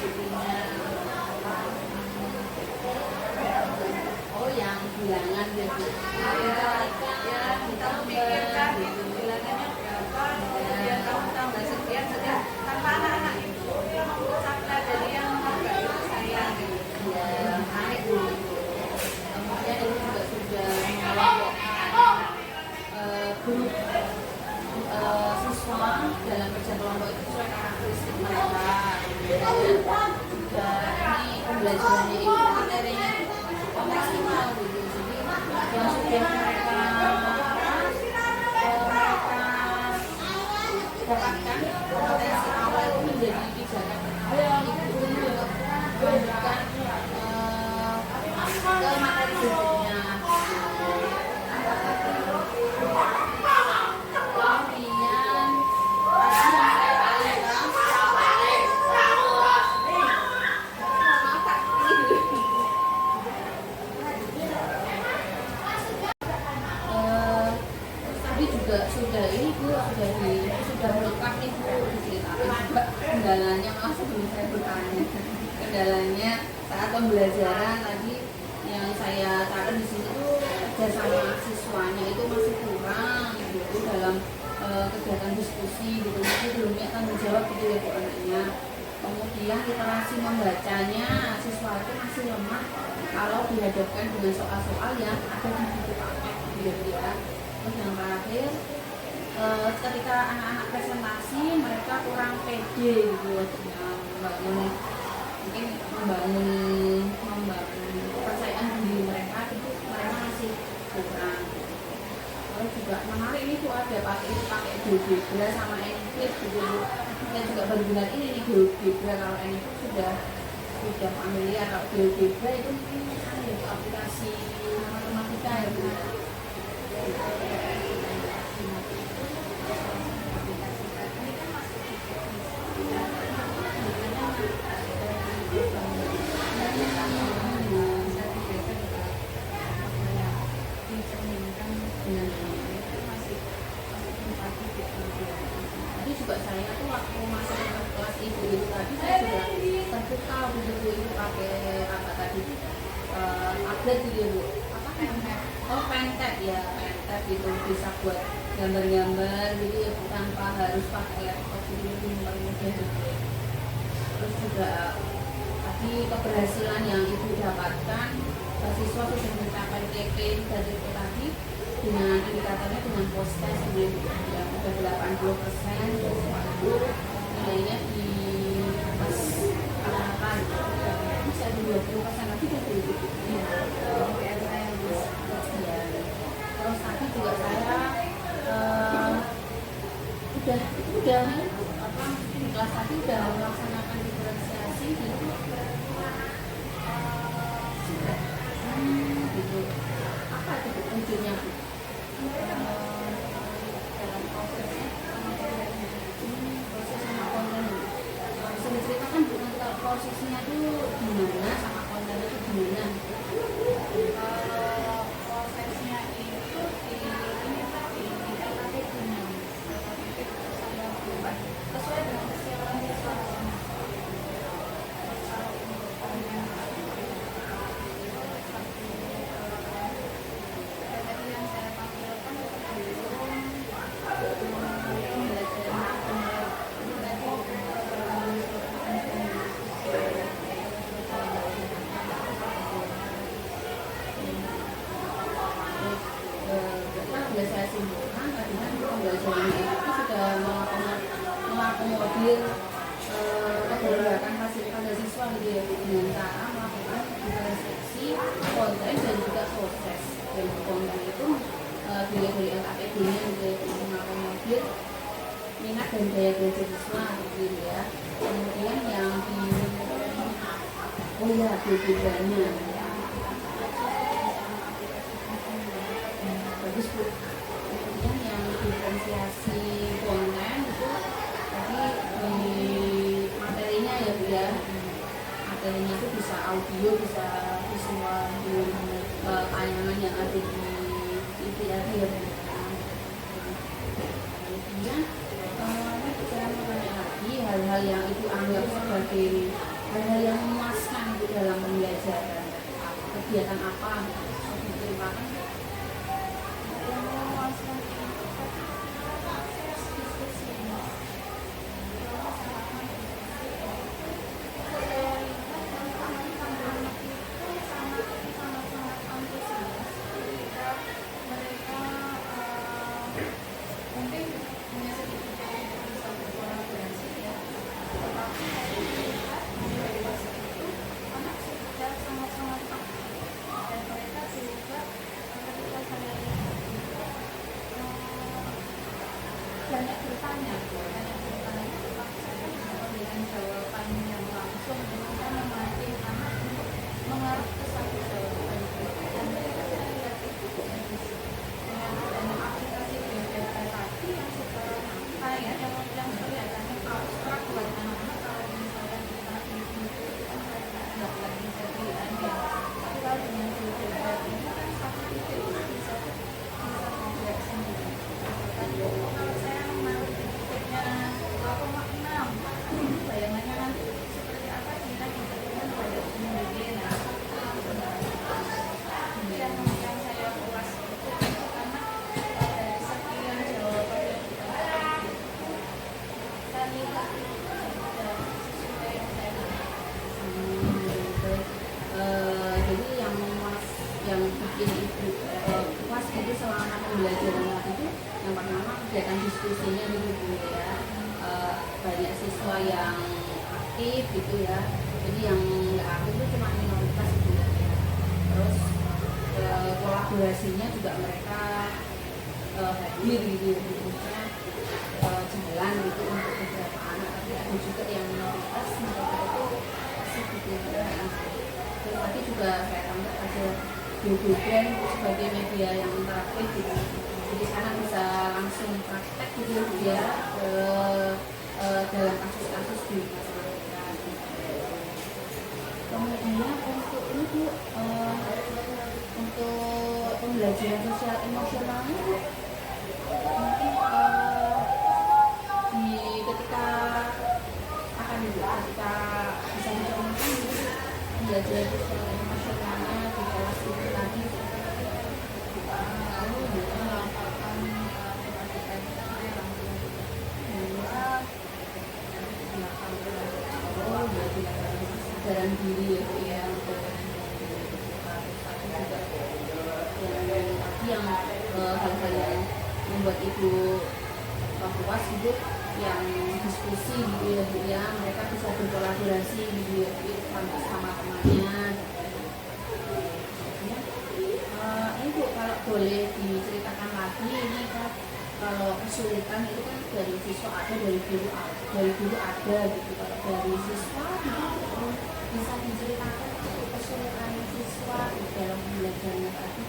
buktinya. Oh, yang bilangan gitu. Ya, kita memikirkan itu bilangannya berapa, kemudian kamu tambah sekian sekian. Tanpa anak-anak itu yang mengucapkan, jadi yang agak itu saya gitu. Ya, menarik Bu. Kemudian itu juga sudah mengelompokkan grup siswa dalam kerja kelompok itu sesuai karakteristik mereka. Kemudian juga ini pembelajarannya itu materinya maksimal gitu. Jadi yang sudah mereka dapatkan potensi awal itu menjadi pijakan pertama itu untuk melanjutkan ke materi berikutnya. Kemudian tadi yang saya tadi juga sudah ini Bu, sudah lengkap nih Bu diceritain juga kendalanya, malah sebelum saya bertanya kendalanya saat pembelajaran tadi yang saya catat di sini tuh kerjasama siswanya itu masih kurang gitu dalam kegiatan diskusi gitu, masih belum punya tanggung jawab gitu ya Bu anaknya. Kemudian literasi membacanya siswa itu masih lemah kalau dihadapkan dengan soal-soal yang ada di buku paket gitu ya. Terus yang terakhir ketika anak-anak presentasi mereka kurang pede gitu membangun kepercayaan diri mereka itu mereka masih kurang. Terus juga menarik ini tuh ada pakai GeoGebra sama Anyflip gitu. Kita juga berguna ini nih GeoGebra, kalau Anyflip sudah familiar. Kalau GeoGebra itu mungkin aplikasi matematika ya Bu. Tadi juga saya tuh waktu masuk ke kelas ibu itu tadi saya juga terpukau begitu ibu pakai apa tadi tablet gitu Bu, apa pentab ya, pentab itu bisa buat gambar-gambar gitu ya Bu, tanpa harus pakai laptop gitu, lebih mudah. Terus juga tadi keberhasilan yang ibu dapatkan, siswa sudah mencapai TP dari tadi dengan indikatornya dengan post test yang sudah 80%, siswa itu nilainya di atas rata-rata bisa di 20% lagi kan Bu. Terus tadi juga saya udah apa di kelas tadi udah melaksanakan diferensiasi gitu. Gitu. Apa itu wujudnya Bu? Dalam prosesnya proses sama konten. Bisa diceritakan Bu tentang prosesnya itu gimana sama kontennya itu gimana? Prosesnya itu di sesuai dengan kesiapan siswa. Tadi yang saya tampilkan Sudah saya simpulkan tadi kan pembelajaran itu sudah mengakomodir pergerakan fasilitas dari siswa gitu ya Bu, dengan cara melakukan diferensiasi konten dan juga proses. Dan konten itu dilihat dari LKPD-nya gitu ya, mengakomodir minat dan daya belajar siswa gitu ya. Kemudian yang berbedanya bagus Bu. Kemudian yang diferensiasi konten itu tadi di materinya ya Bu ya, materinya itu bisa audio, bisa visual, tayangan yang ada di TV tadi ya Bu. Kemudian saya mau tanya lagi hal-hal yang Ibu anggap sebagai hal-hal yang memuaskan di dalam pembelajaran, kegiatan apa yang diterima yang memuaskan itu akses diskusi anak-anak itu sangat antusias ketika mereka mungkin hanya sedikit yang bisa berkolaborasi ya, tetapi saya melihat dari dewasa itu anak sudah sangat-sangat aktif dan mereka juga ketika saya lihat itu banyak bertanya tetapi saya bisa memberikan jawaban yang langsung dengan saya memancing anak untuk mengarah ke satu jawaban dan ketika saya lihat itu dengan adanya aplikasi BioData tadi yang sekarang saya yang kelihatannya abstrak buat anak-anak kalau misalnya kita itu kan mereka nggak lagi bisa pilihannya, tapi kalau dengan BioData ini kan satu titik itu bisa membuat sendiri. Kalau saya menaruh di titiknya 2,6 bayangannya nanti seperti apa kita dijadikan pada sendiri. Nah, itu yang saya ulas itu karena dari sekian jawaban yang kita berikan saya lihat itu sudah sesuai yang saya jadi yang bikin ibu puas itu selama pembelajaran itu yang pertama kegiatan diskusinya gitu ya, banyak siswa yang aktif gitu ya, jadi yang nggak aktif itu cuma minoritas gitu ya. Terus kolaborasinya juga mereka hadir gitu ya, maksudnya jalan gitu untuk beberapa anak, tapi ada juga yang minoritas mereka itu asik gitu ya. Terus tadi juga saya tambah ada Google sebagai media yang interaktif gitu, jadi anak bisa langsung praktek gitu ya dalam kasus-kasus di masyarakat. Kemudian untuk ini Bu, untuk pembelajaran sosial emosionalnya Bu, mungkin di ketika akan ketika bisa dicontohkan gitu pembelajaran sosial emosionalnya di kelas itu tadi kesadaran diri ya Bu ya, yang hal-hal yang membuat ibu puas gitu, yang diskusi gitu ya Bu ya, mereka bisa berkolaborasi gitu ya sama temannya. Ini Bu kalau boleh diceritakan lagi ini kan, kalau kesulitan itu kan dari siswa ada, dari guru ada gitu, kalau dari siswa gitu, bisa diceritakan kesulitan siswa di dalam pembelajarannya tadi.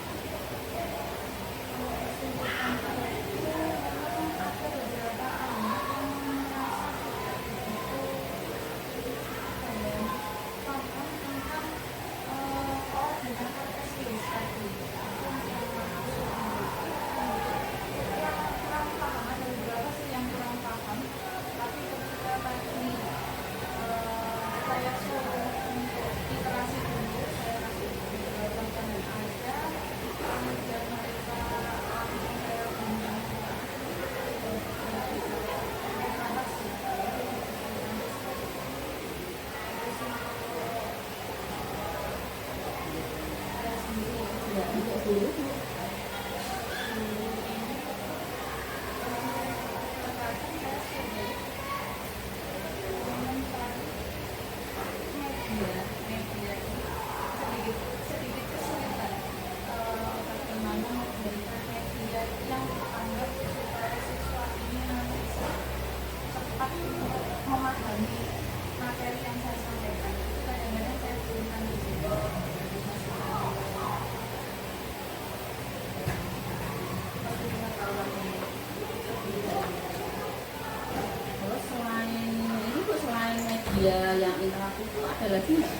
Media yang interaktif itu ada lagi nggak?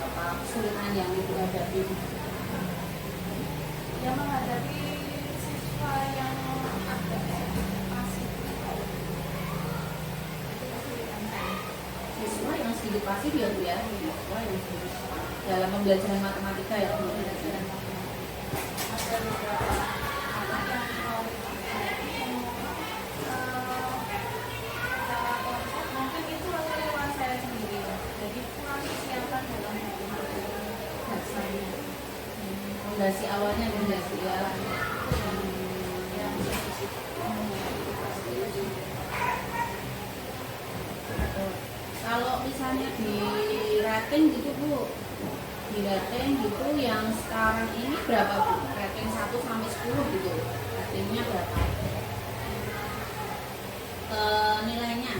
Apa kesulitan yang ibu hadapi? Yang menghadapi siswa yang agak pasif itu kesulitan saya. Siswa yang sedikit pasif ya Bu ya, siswa yang sedikit dalam pembelajaran matematika ya Bu. Pembelajaran matematika. Ada beberapa anak yang mau secara konsep mungkin itu lewat saya sendiri ya. Jadi kurang kesiapan dalam dasarnya. Fondasi awalnya fondasi ya. Yang Kalau misalnya di rating gitu Bu, di rating gitu yang sekarang ini berapa Bu? Rating 1 sampai 10 gitu, ratingnya berapa? Nilainya,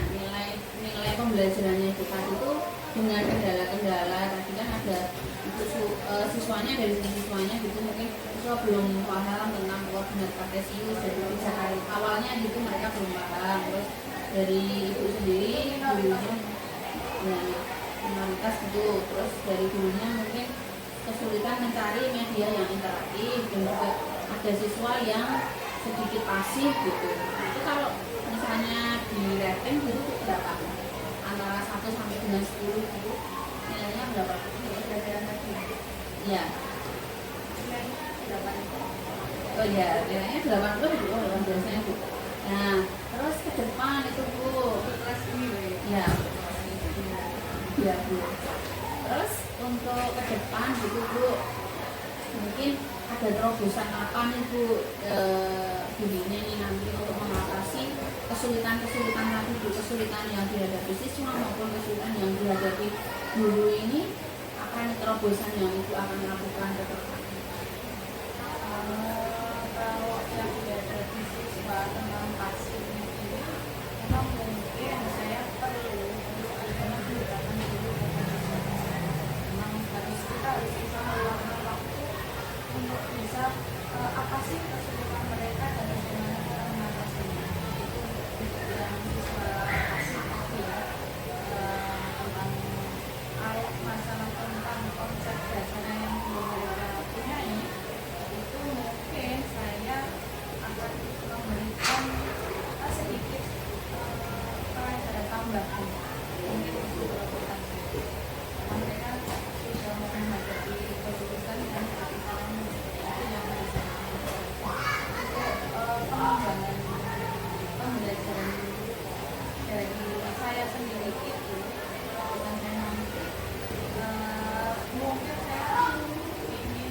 nilai pembelajarannya itu tadi itu dengan kendala-kendala tadi kan ada itu siswanya dari siswanya gitu mungkin siswa belum paham tentang koordinat kartesius jadi bisa awalnya gitu mereka belum paham, terus dari ibu sendiri gurunya dari minoritas gitu, terus dari gurunya mungkin kesulitan mencari media yang interaktif dan juga ada siswa yang sedikit pasif gitu. Nah, itu kalau misalnya di rating gitu berapa? Antara 1 sampai dengan 10 gitu nilainya berapa? Iya. Oh iya, nilainya 80 Bu, luar biasanya Bu. Nah, terus ke depan itu Bu. kelas ini Ya, ya Bu. Terus untuk ke depan gitu Bu, mungkin ada terobosan apa nih Bu dirinya nih nanti untuk mengatasi kesulitan-kesulitan tadi Bu, kesulitan yang dihadapi siswa maupun kesulitan yang dihadapi guru ini, apa nih terobosan yang Ibu akan lakukan ke depan? kalau yang dihadapi siswa tentang pasif ini memang mungkin saya perlu pendekatan dulu kepada siswa. Memang harus kita harus bisa meluangkan waktu untuk bisa apa sih kesulitan mereka dan bagaimana cara mengatasinya. Itu untuk yang siswa pasif ya, tentang masalah tentang konsep dasarnya yang belum mereka punyai. Itu mungkin saya akan memberikan sedikit pelajaran tambahan mungkin untuk dilakukan mereka sudah menghadapi kesulitan dan kesulitan itu yang harus pengembangan pembelajaran dari saya sendiri itu dan nanti mungkin saya ingin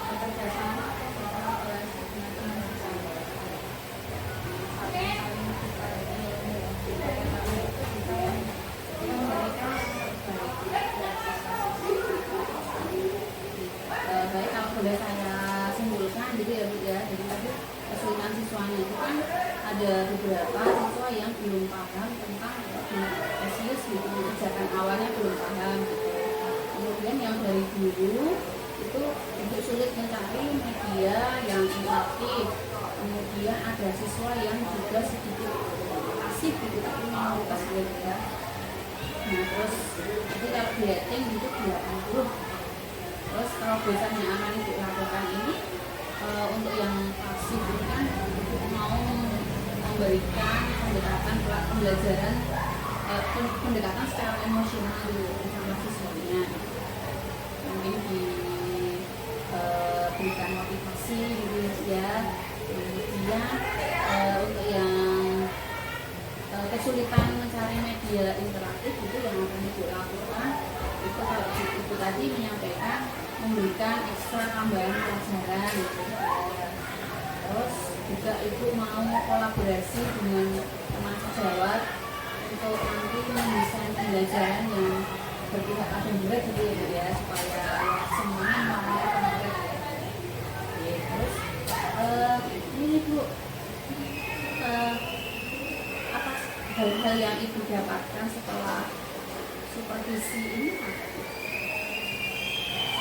bekerja sama atau berkolaborasi dengan teman saya saling berbagi bagaimana itu bisa memberikan yang terbaik buat siswa-siswa. Baik, kalau boleh saya simpulkan gitu ya Bu ya, jadi tadi kesulitan siswanya itu kan ada beberapa siswa yang belum paham tentang kartesius gitu, ajaran awalnya belum paham gitu. Kemudian yang dari guru itu sulit mencari media yang interaktif. Kemudian ada siswa yang juga sedikit pasif gitu tapi minoritas gitu ya. Nah terus jadi kalau di rating gitu 80. Terus terobosan yang akan Ibu lakukan ini untuk yang pasif ini kan Ibu mau memberikan pendekatan pembelajaran pendekatan secara emosional dulu sama siswanya. Mungkin diberikan motivasi gitu ya. Kemudian untuk yang kesulitan mencari media interaktif itu yang akan Ibu lakukan itu kalau Ibu tadi menyampaikan memberikan ekstra tambahan pelajaran gitu. Terus juga Ibu mau kolaborasi dengan teman sejawat untuk nanti mendesain pembelajaran yang berpihak pada murid gitu ya supaya semuanya memahami pada murid ya. Oke, terus ini Bu apa hal-hal yang Ibu dapatkan setelah supervisi ini apa?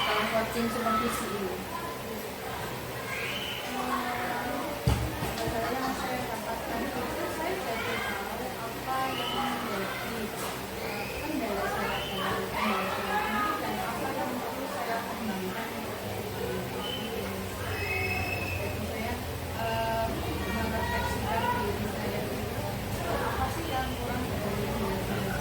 Setelah coaching supervisi ini Yang saya dapatkan itu saya jadi tahu apa yang menjadi kendala saya dalam pembelajaran ini dan apa yang perlu saya kembangkan untuk jadi saya merefleksikan diri saya apa sih yang kurang dari pembelajaran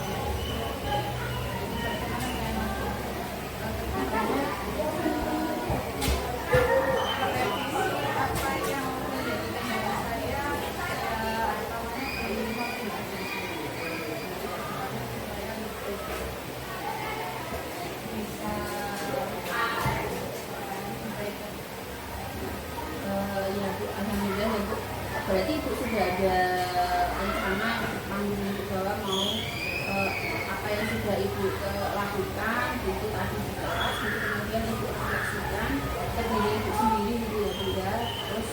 ibu lakukan gitu tadi di kelas gitu, kemudian ibu refleksikan ke diri ibu sendiri gitu ya Bu ya. Terus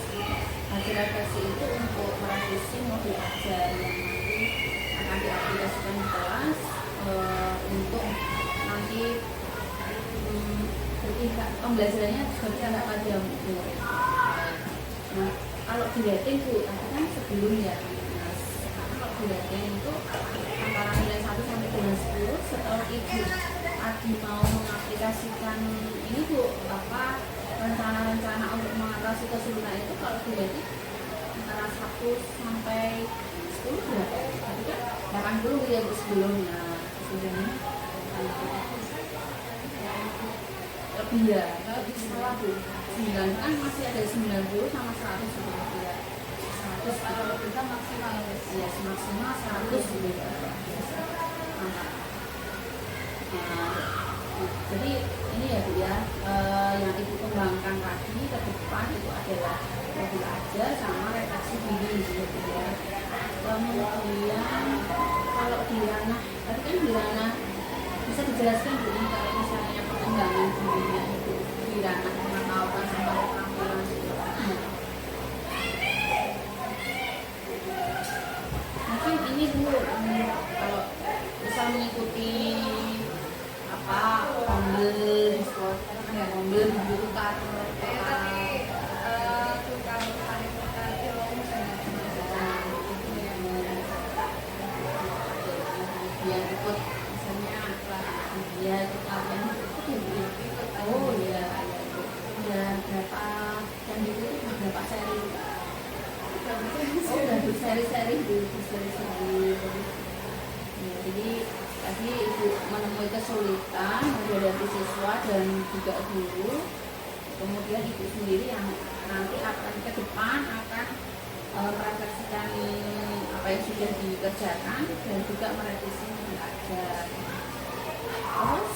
hasil refleksi itu untuk merevisi modul ajar yang nanti akan diaplikasikan di kelas untuk nanti bertingkat pembelajarannya bertingkat pada murid. Nah, kalau di rating Bu, tadi kan sebelum ya. Nah, kalau di rating itu antara nilai 1 sampai dengan 10, setelah ibu tadi mau mengaplikasikan ini Bu, apa rencana-rencana untuk mengatasi kesulitan itu, kalau di rating antara 1 sampai 10 berapa? Tadi kan 80 ya Bu sebelumnya. Sebelumnya lebih ya, lebih setelah Bu. 9 kan masih ada 90 sama 100 gitu ya. 100 kalau kita maksimal ya maksimal 100 gitu ya. Jadi ini ya Bu ya, yang ibu kembangkan tadi ke depan itu adalah modul ajar sama refleksi diri gitu ya. Kemudian kalau di ranah tadi kan di ranah bisa dijelaskan Bu ini kalau misalnya perkembangan dirinya itu di ranah pengetahuan sama keterampilan. Mungkin ini Bu kalau bisa mengikuti apa Ombel di sekolah ya, Ombel di guru tapi tukang pariwisata itu misalnya dia ikut misalnya dia ikut latihan oh iya udah berapa yang itu berapa seri udah berseri-seri ya, jadi tadi ibu menemui kesulitan menghadapi siswa dan juga guru, kemudian ibu sendiri yang nanti akan ke depan akan merefleksikan apa yang sudah dikerjakan dan juga merevisi modul ajar. Terus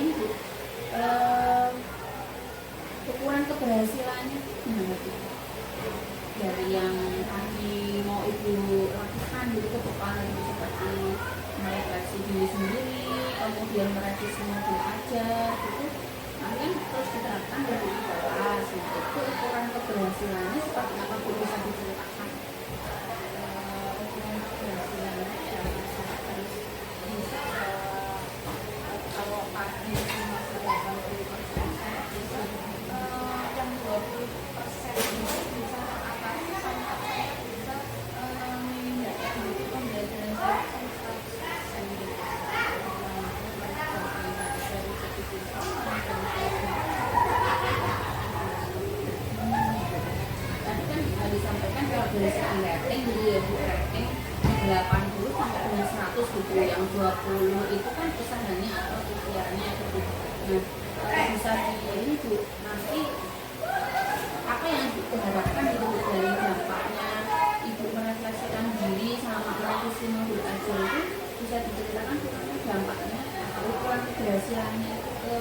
ini Bu, ukuran keberhasilannya gimana Bu? Dari yang tadi mau ibu lakukan gitu ke depan itu seperti merefleksi diri sendiri, kemudian merevisi modul ajar gitu, nanti kan terus diterapkan dari kelas gitu. Itu ukuran keberhasilannya seperti apa Bu, bisa diceritakan? ukuran keberhasilannya ya harus bisa kalau pagi masih 80% bisa yang 20% itu bisa teratasi sama bisa memindahkan itu pembelajaran langsung 100% gitu. Tadi kan disampaikan kalau dari segi rating gitu ya Bu, rating 80 sampai dengan 100 gitu, yang 20 itu kan usahanya atau ikhtiarnya gitu. Nah, kalau bisa ini Bu, nanti apa yang diharapkan itu dari dampaknya ibu merefleksikan diri sama merevisi modul ajar itu, bisa diceritakan dampaknya atau ukuran keberhasilannya itu ke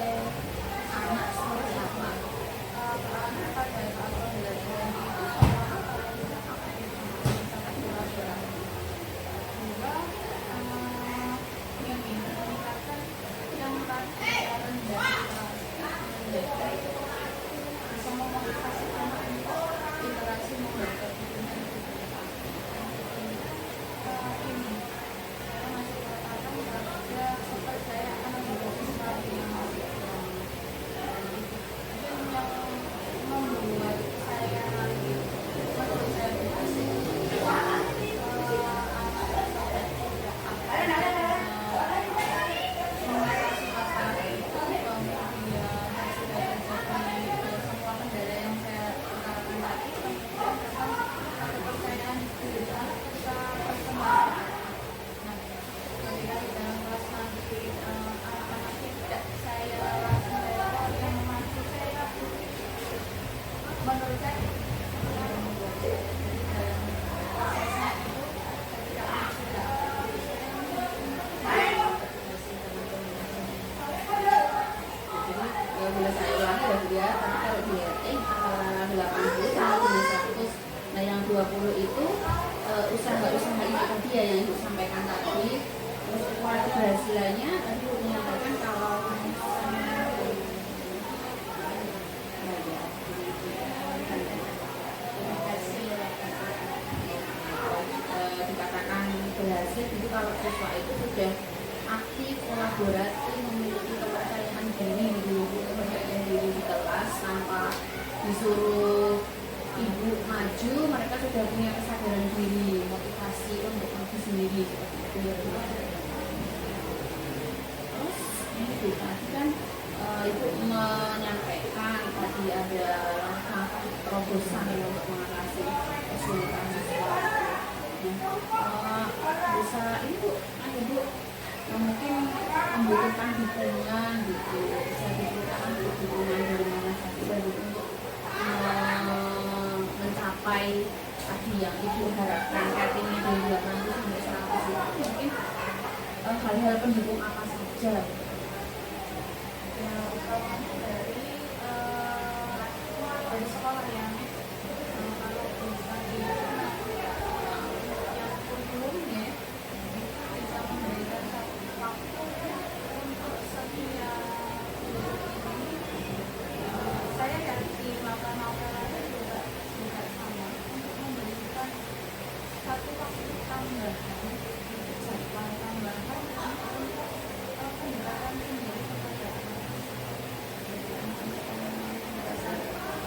anak seperti apa? usaha-usaha itu tadi ya yang ibu sampaikan tadi, terus ukuran siswa itu sudah aktif, kolaboratif, memiliki kepercayaan diri di kelas tanpa disuruh ibu maju, mereka sudah punya kesadaran diri, motivasi untuk maju sendiri seperti itu. Terus ini tadi kan ibu menyampaikan tadi ada langkah terobosan untuk mengatasi kesulitan siswa. Bisa ibu, ibu mungkin membutuhkan dukungan gitu, bisa dibutuhkan dukungan dari mana saja gitu untuk mencapai tadi yang ibu harapkan, ratingnya dari 80 sampai 100 itu mungkin hal-hal pendukung apa saja? Yang utamanya dari sekolah ya. Kalau bisa yang kurikulumnya bisa memberikan satu waktu untuk setiap ini. Saya yakin mata-matanya juga sama untuk memberikan satu waktu tambahan, jadwal tambahan untuk pendekatan sendiri kepada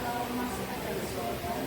kalau masih ada kesulitan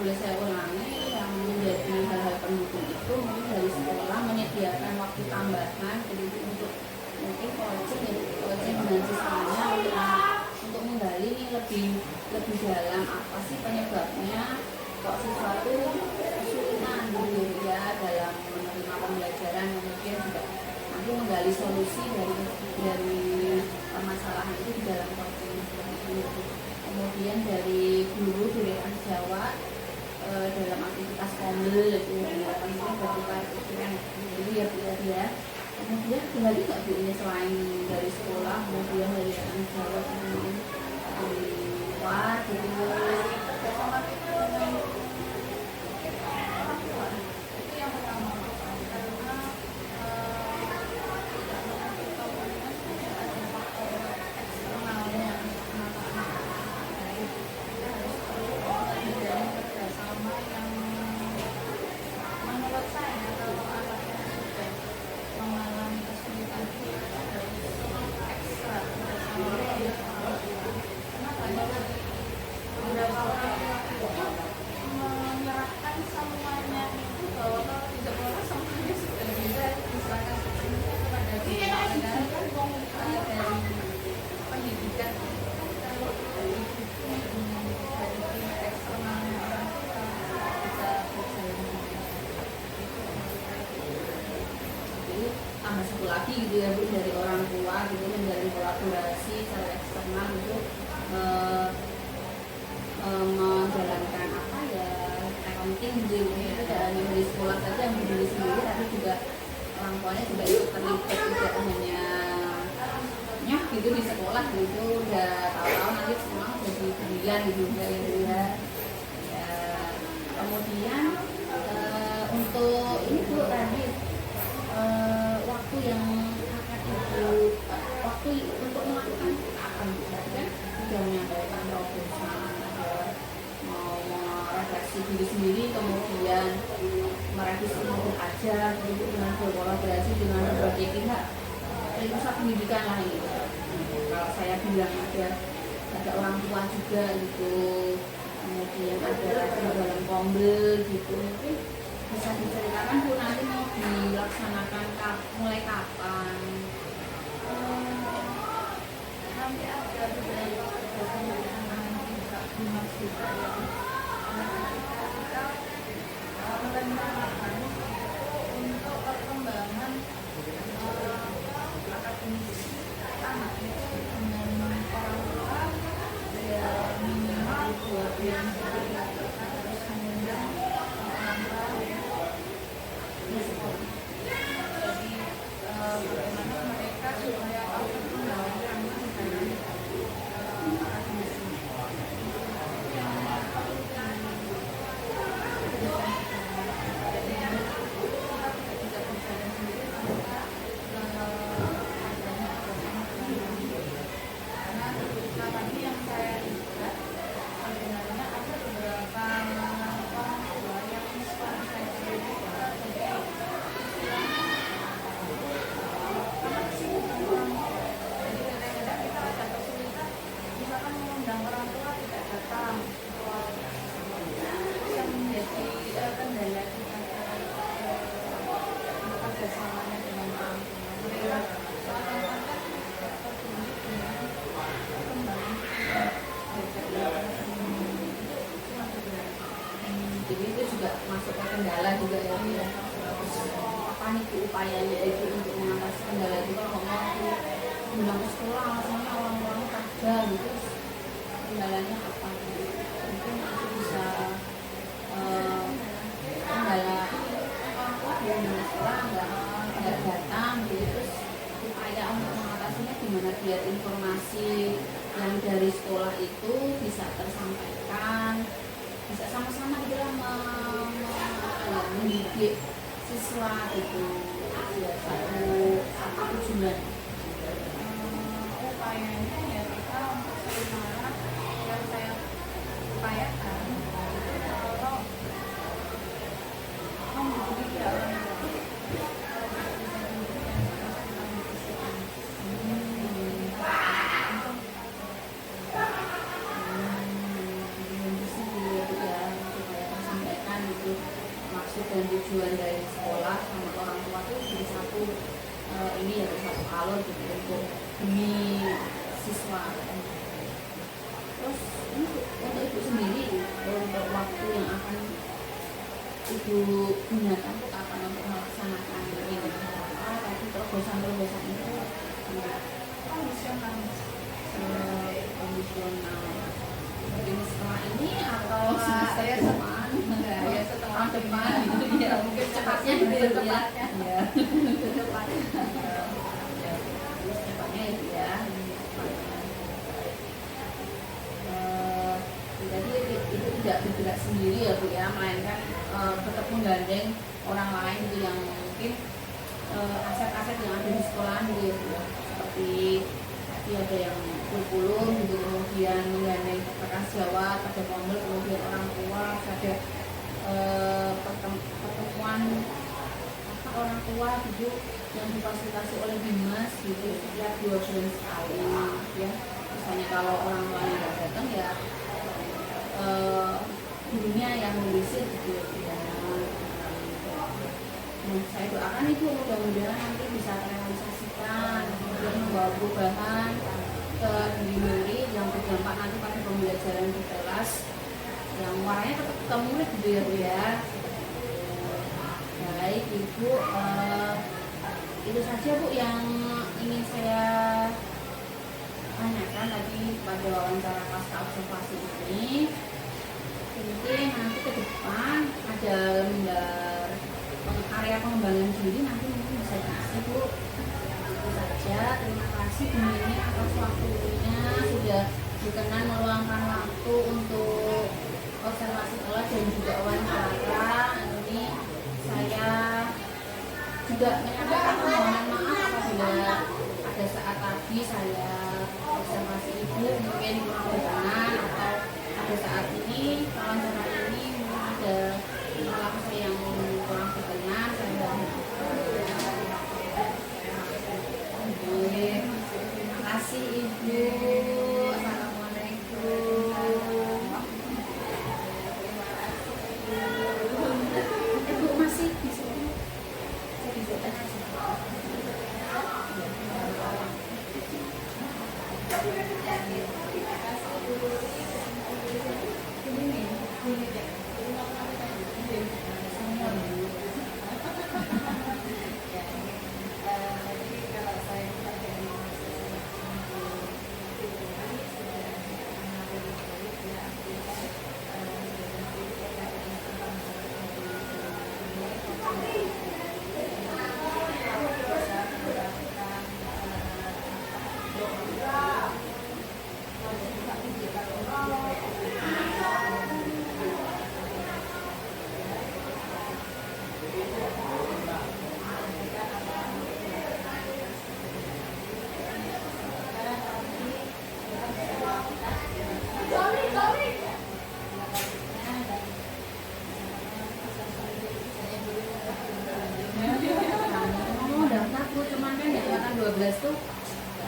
boleh saya ulangi, yang menjadi hal-hal pendukung itu mungkin dari sekolah menyediakan waktu tambahan jadi untuk mungkin coaching dengan siswanya untuk menggali ini lebih dalam apa sih penyebabnya kok siswa itu kesulitan gitu ya dalam menerima pembelajaran, kemudian juga nanti menggali solusi dari permasalahan itu di dalam coaching seperti itu. Kemudian dari guru tanggung jawab dalam aktivitas komel itu penting bertukar pikiran itu ya. Kemudian lagi nggak bu ini selain dari sekolah, kemudian dari tanggung jawab di luar gitu. bersama itu yang pertama karena tidak menutup kemungkinan ada faktor eksternalnya anak-anak. Kita harus menjalin kerjasama yang menurut saya kalau anaknya sudah mengalami kesulitan itu harus ekstra kerjasama dengan orang tua. Kenapa? Jadi beberapa orang tua itu menyerahkan semuanya itu bahwa kalau di sekolah semuanya sudah bisa diserahkan sepenuhnya kepada guru. Padahal kan dari pendidikan kalau dari pihak eksternalnya orang tua bisa berjalan. Jadi tambah satu lagi gitu ya bu, dari orang tua gitu menjalin kolaborasi secara eksternal gitu menjalankan apa ya accounting gitu ya, itu tidak hanya dari sekolah saja yang berdiri sendiri tapi juga orang tuanya juga ikut terlibat, tidak hanya nyah gitu di sekolah gitu udah tahu-tahu nanti semua jadi pilihan gitu ya. Kemudian untuk ini bu tadi waktu yang akan waktu untuk melakukan apa kan sudah menyampaikan terobosan mau merefleksi diri sendiri, kemudian merevisi modul ajar gitu dengan berkolaborasi dengan berbagai pihak dari pusat pendidikan lah ini. Kalau saya bilang ada orang tua juga gitu, kemudian ada dalam kombel gitu, mungkin bisa diceritakan bu nanti mau dilaksanakan mulai kapan? Nanti ada beberapa kerjasama dengan pihak dinas juga ya. Kita merencanakan untuk perkembangan akademik anak itu dengan orang tua ya minimal 2 bulan sekali kita harus mengundang orang tua di sekolah. Jadi bagaimana mereka supaya tahu perkembangan anak dengan akademisi. Yang perlu jadi kita tidak berjalan sendiri tanpa adanya kerjasama dengan karena ketika tadi yang saya lihat sebenarnya ada beberapa orang tua yang misconception juga. Jadi istilahnya anak sibuk dengan orang tua. Jadi kadang-kadang kita ada kesulitan misalkan mengundang orang tua tidak datang, yang menjadi kendala kita kerjasamanya dengan orang tua. Mereka seakan-akan tidak peduli dengan perkembangan Jadi itu juga masuk ke kendala juga ya. Apa nih upayanya itu untuk mengatasi kendala itu? Kalau ngomong aku bilang ke sekolah alasannya orang-orang kerja gitu, kendalanya apa? Mungkin itu bisa kendala orang tua di sekolah nggak datang gitu. Terus upaya untuk mengatasinya gimana biar informasi yang dari sekolah itu bisa tersampaikan, bisa sama-sama kita mendidik siswa itu ya satu tujuan. upayanya ya kita untuk sementara yang saya upayakan itu kalau menghubungi pihak orang tua kalau kita bisa menghubungi kita diskusikan Sampaikan itu maksud dan tujuan dari sekolah sama orang tua itu jadi satu ini ya satu alur gitu untuk demi siswa. Terus untuk ibu sendiri untuk waktu yang akan ibu gunakan untuk apa untuk melaksanakan ini tadi terobosan itu kondisional. mungkin setelah ini atau Setelah ya depan ya setelah depan gitu ya mungkin cepatnya gitu ya ya depannya cepatnya itu ya jadi itu tidak bergerak sendiri ya Bu ya, melainkan tetap menggandeng orang lain itu yang mungkin aset-aset yang ada di sekolah gitu ya Bu ya. Seperti tadi ada yang kurikulum gitu, kemudian menggandeng rekan sejawat, ada pemel, kemudian orang tua, ada pertemuan orang tua gitu yang difasilitasi oleh Dimas gitu setiap 2 bulan sekali ya. Misalnya kalau orang tua yang nggak datang ya gurunya yang ngurusin gitu ya. Saya doakan itu mudah-mudahan nanti bisa terrealisasikan, kemudian membawa perubahan ke diri yang berdampak nanti pada pembelajaran di kelas yang warnanya tetap ketemu gitu ya Bu ya. Baik Ibu, itu saja Bu yang ingin saya tanyakan tadi pada wawancara pasca observasi ini. Mungkin nanti ke depan ada lembar area pengembangan diri nanti mungkin bisa diisi Bu. Itu saja, terima kasih Bu Nini atas waktunya sudah berkenan meluangkan waktu untuk observasi kelas dan juga wawancara. Ini saya juga menyampaikan permohonan maaf apabila ada saat tadi saya observasi Ibu mungkin kurang berkenan atau pada saat ini wawancara ini mungkin ada perilaku saya yang kurang berkenan. Saya terima kasih Ibu. Assalamualaikum. Ibu masih di sini. Saya di sini. Jadi kalau saya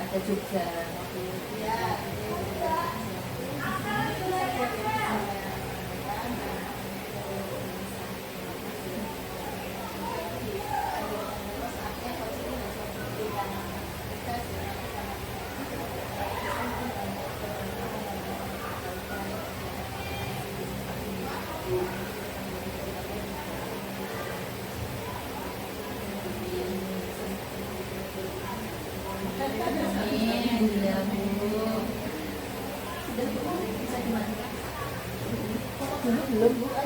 ada Jogja. Ya, Amin, ya Bu. bisa dimatikan. Belum Bu.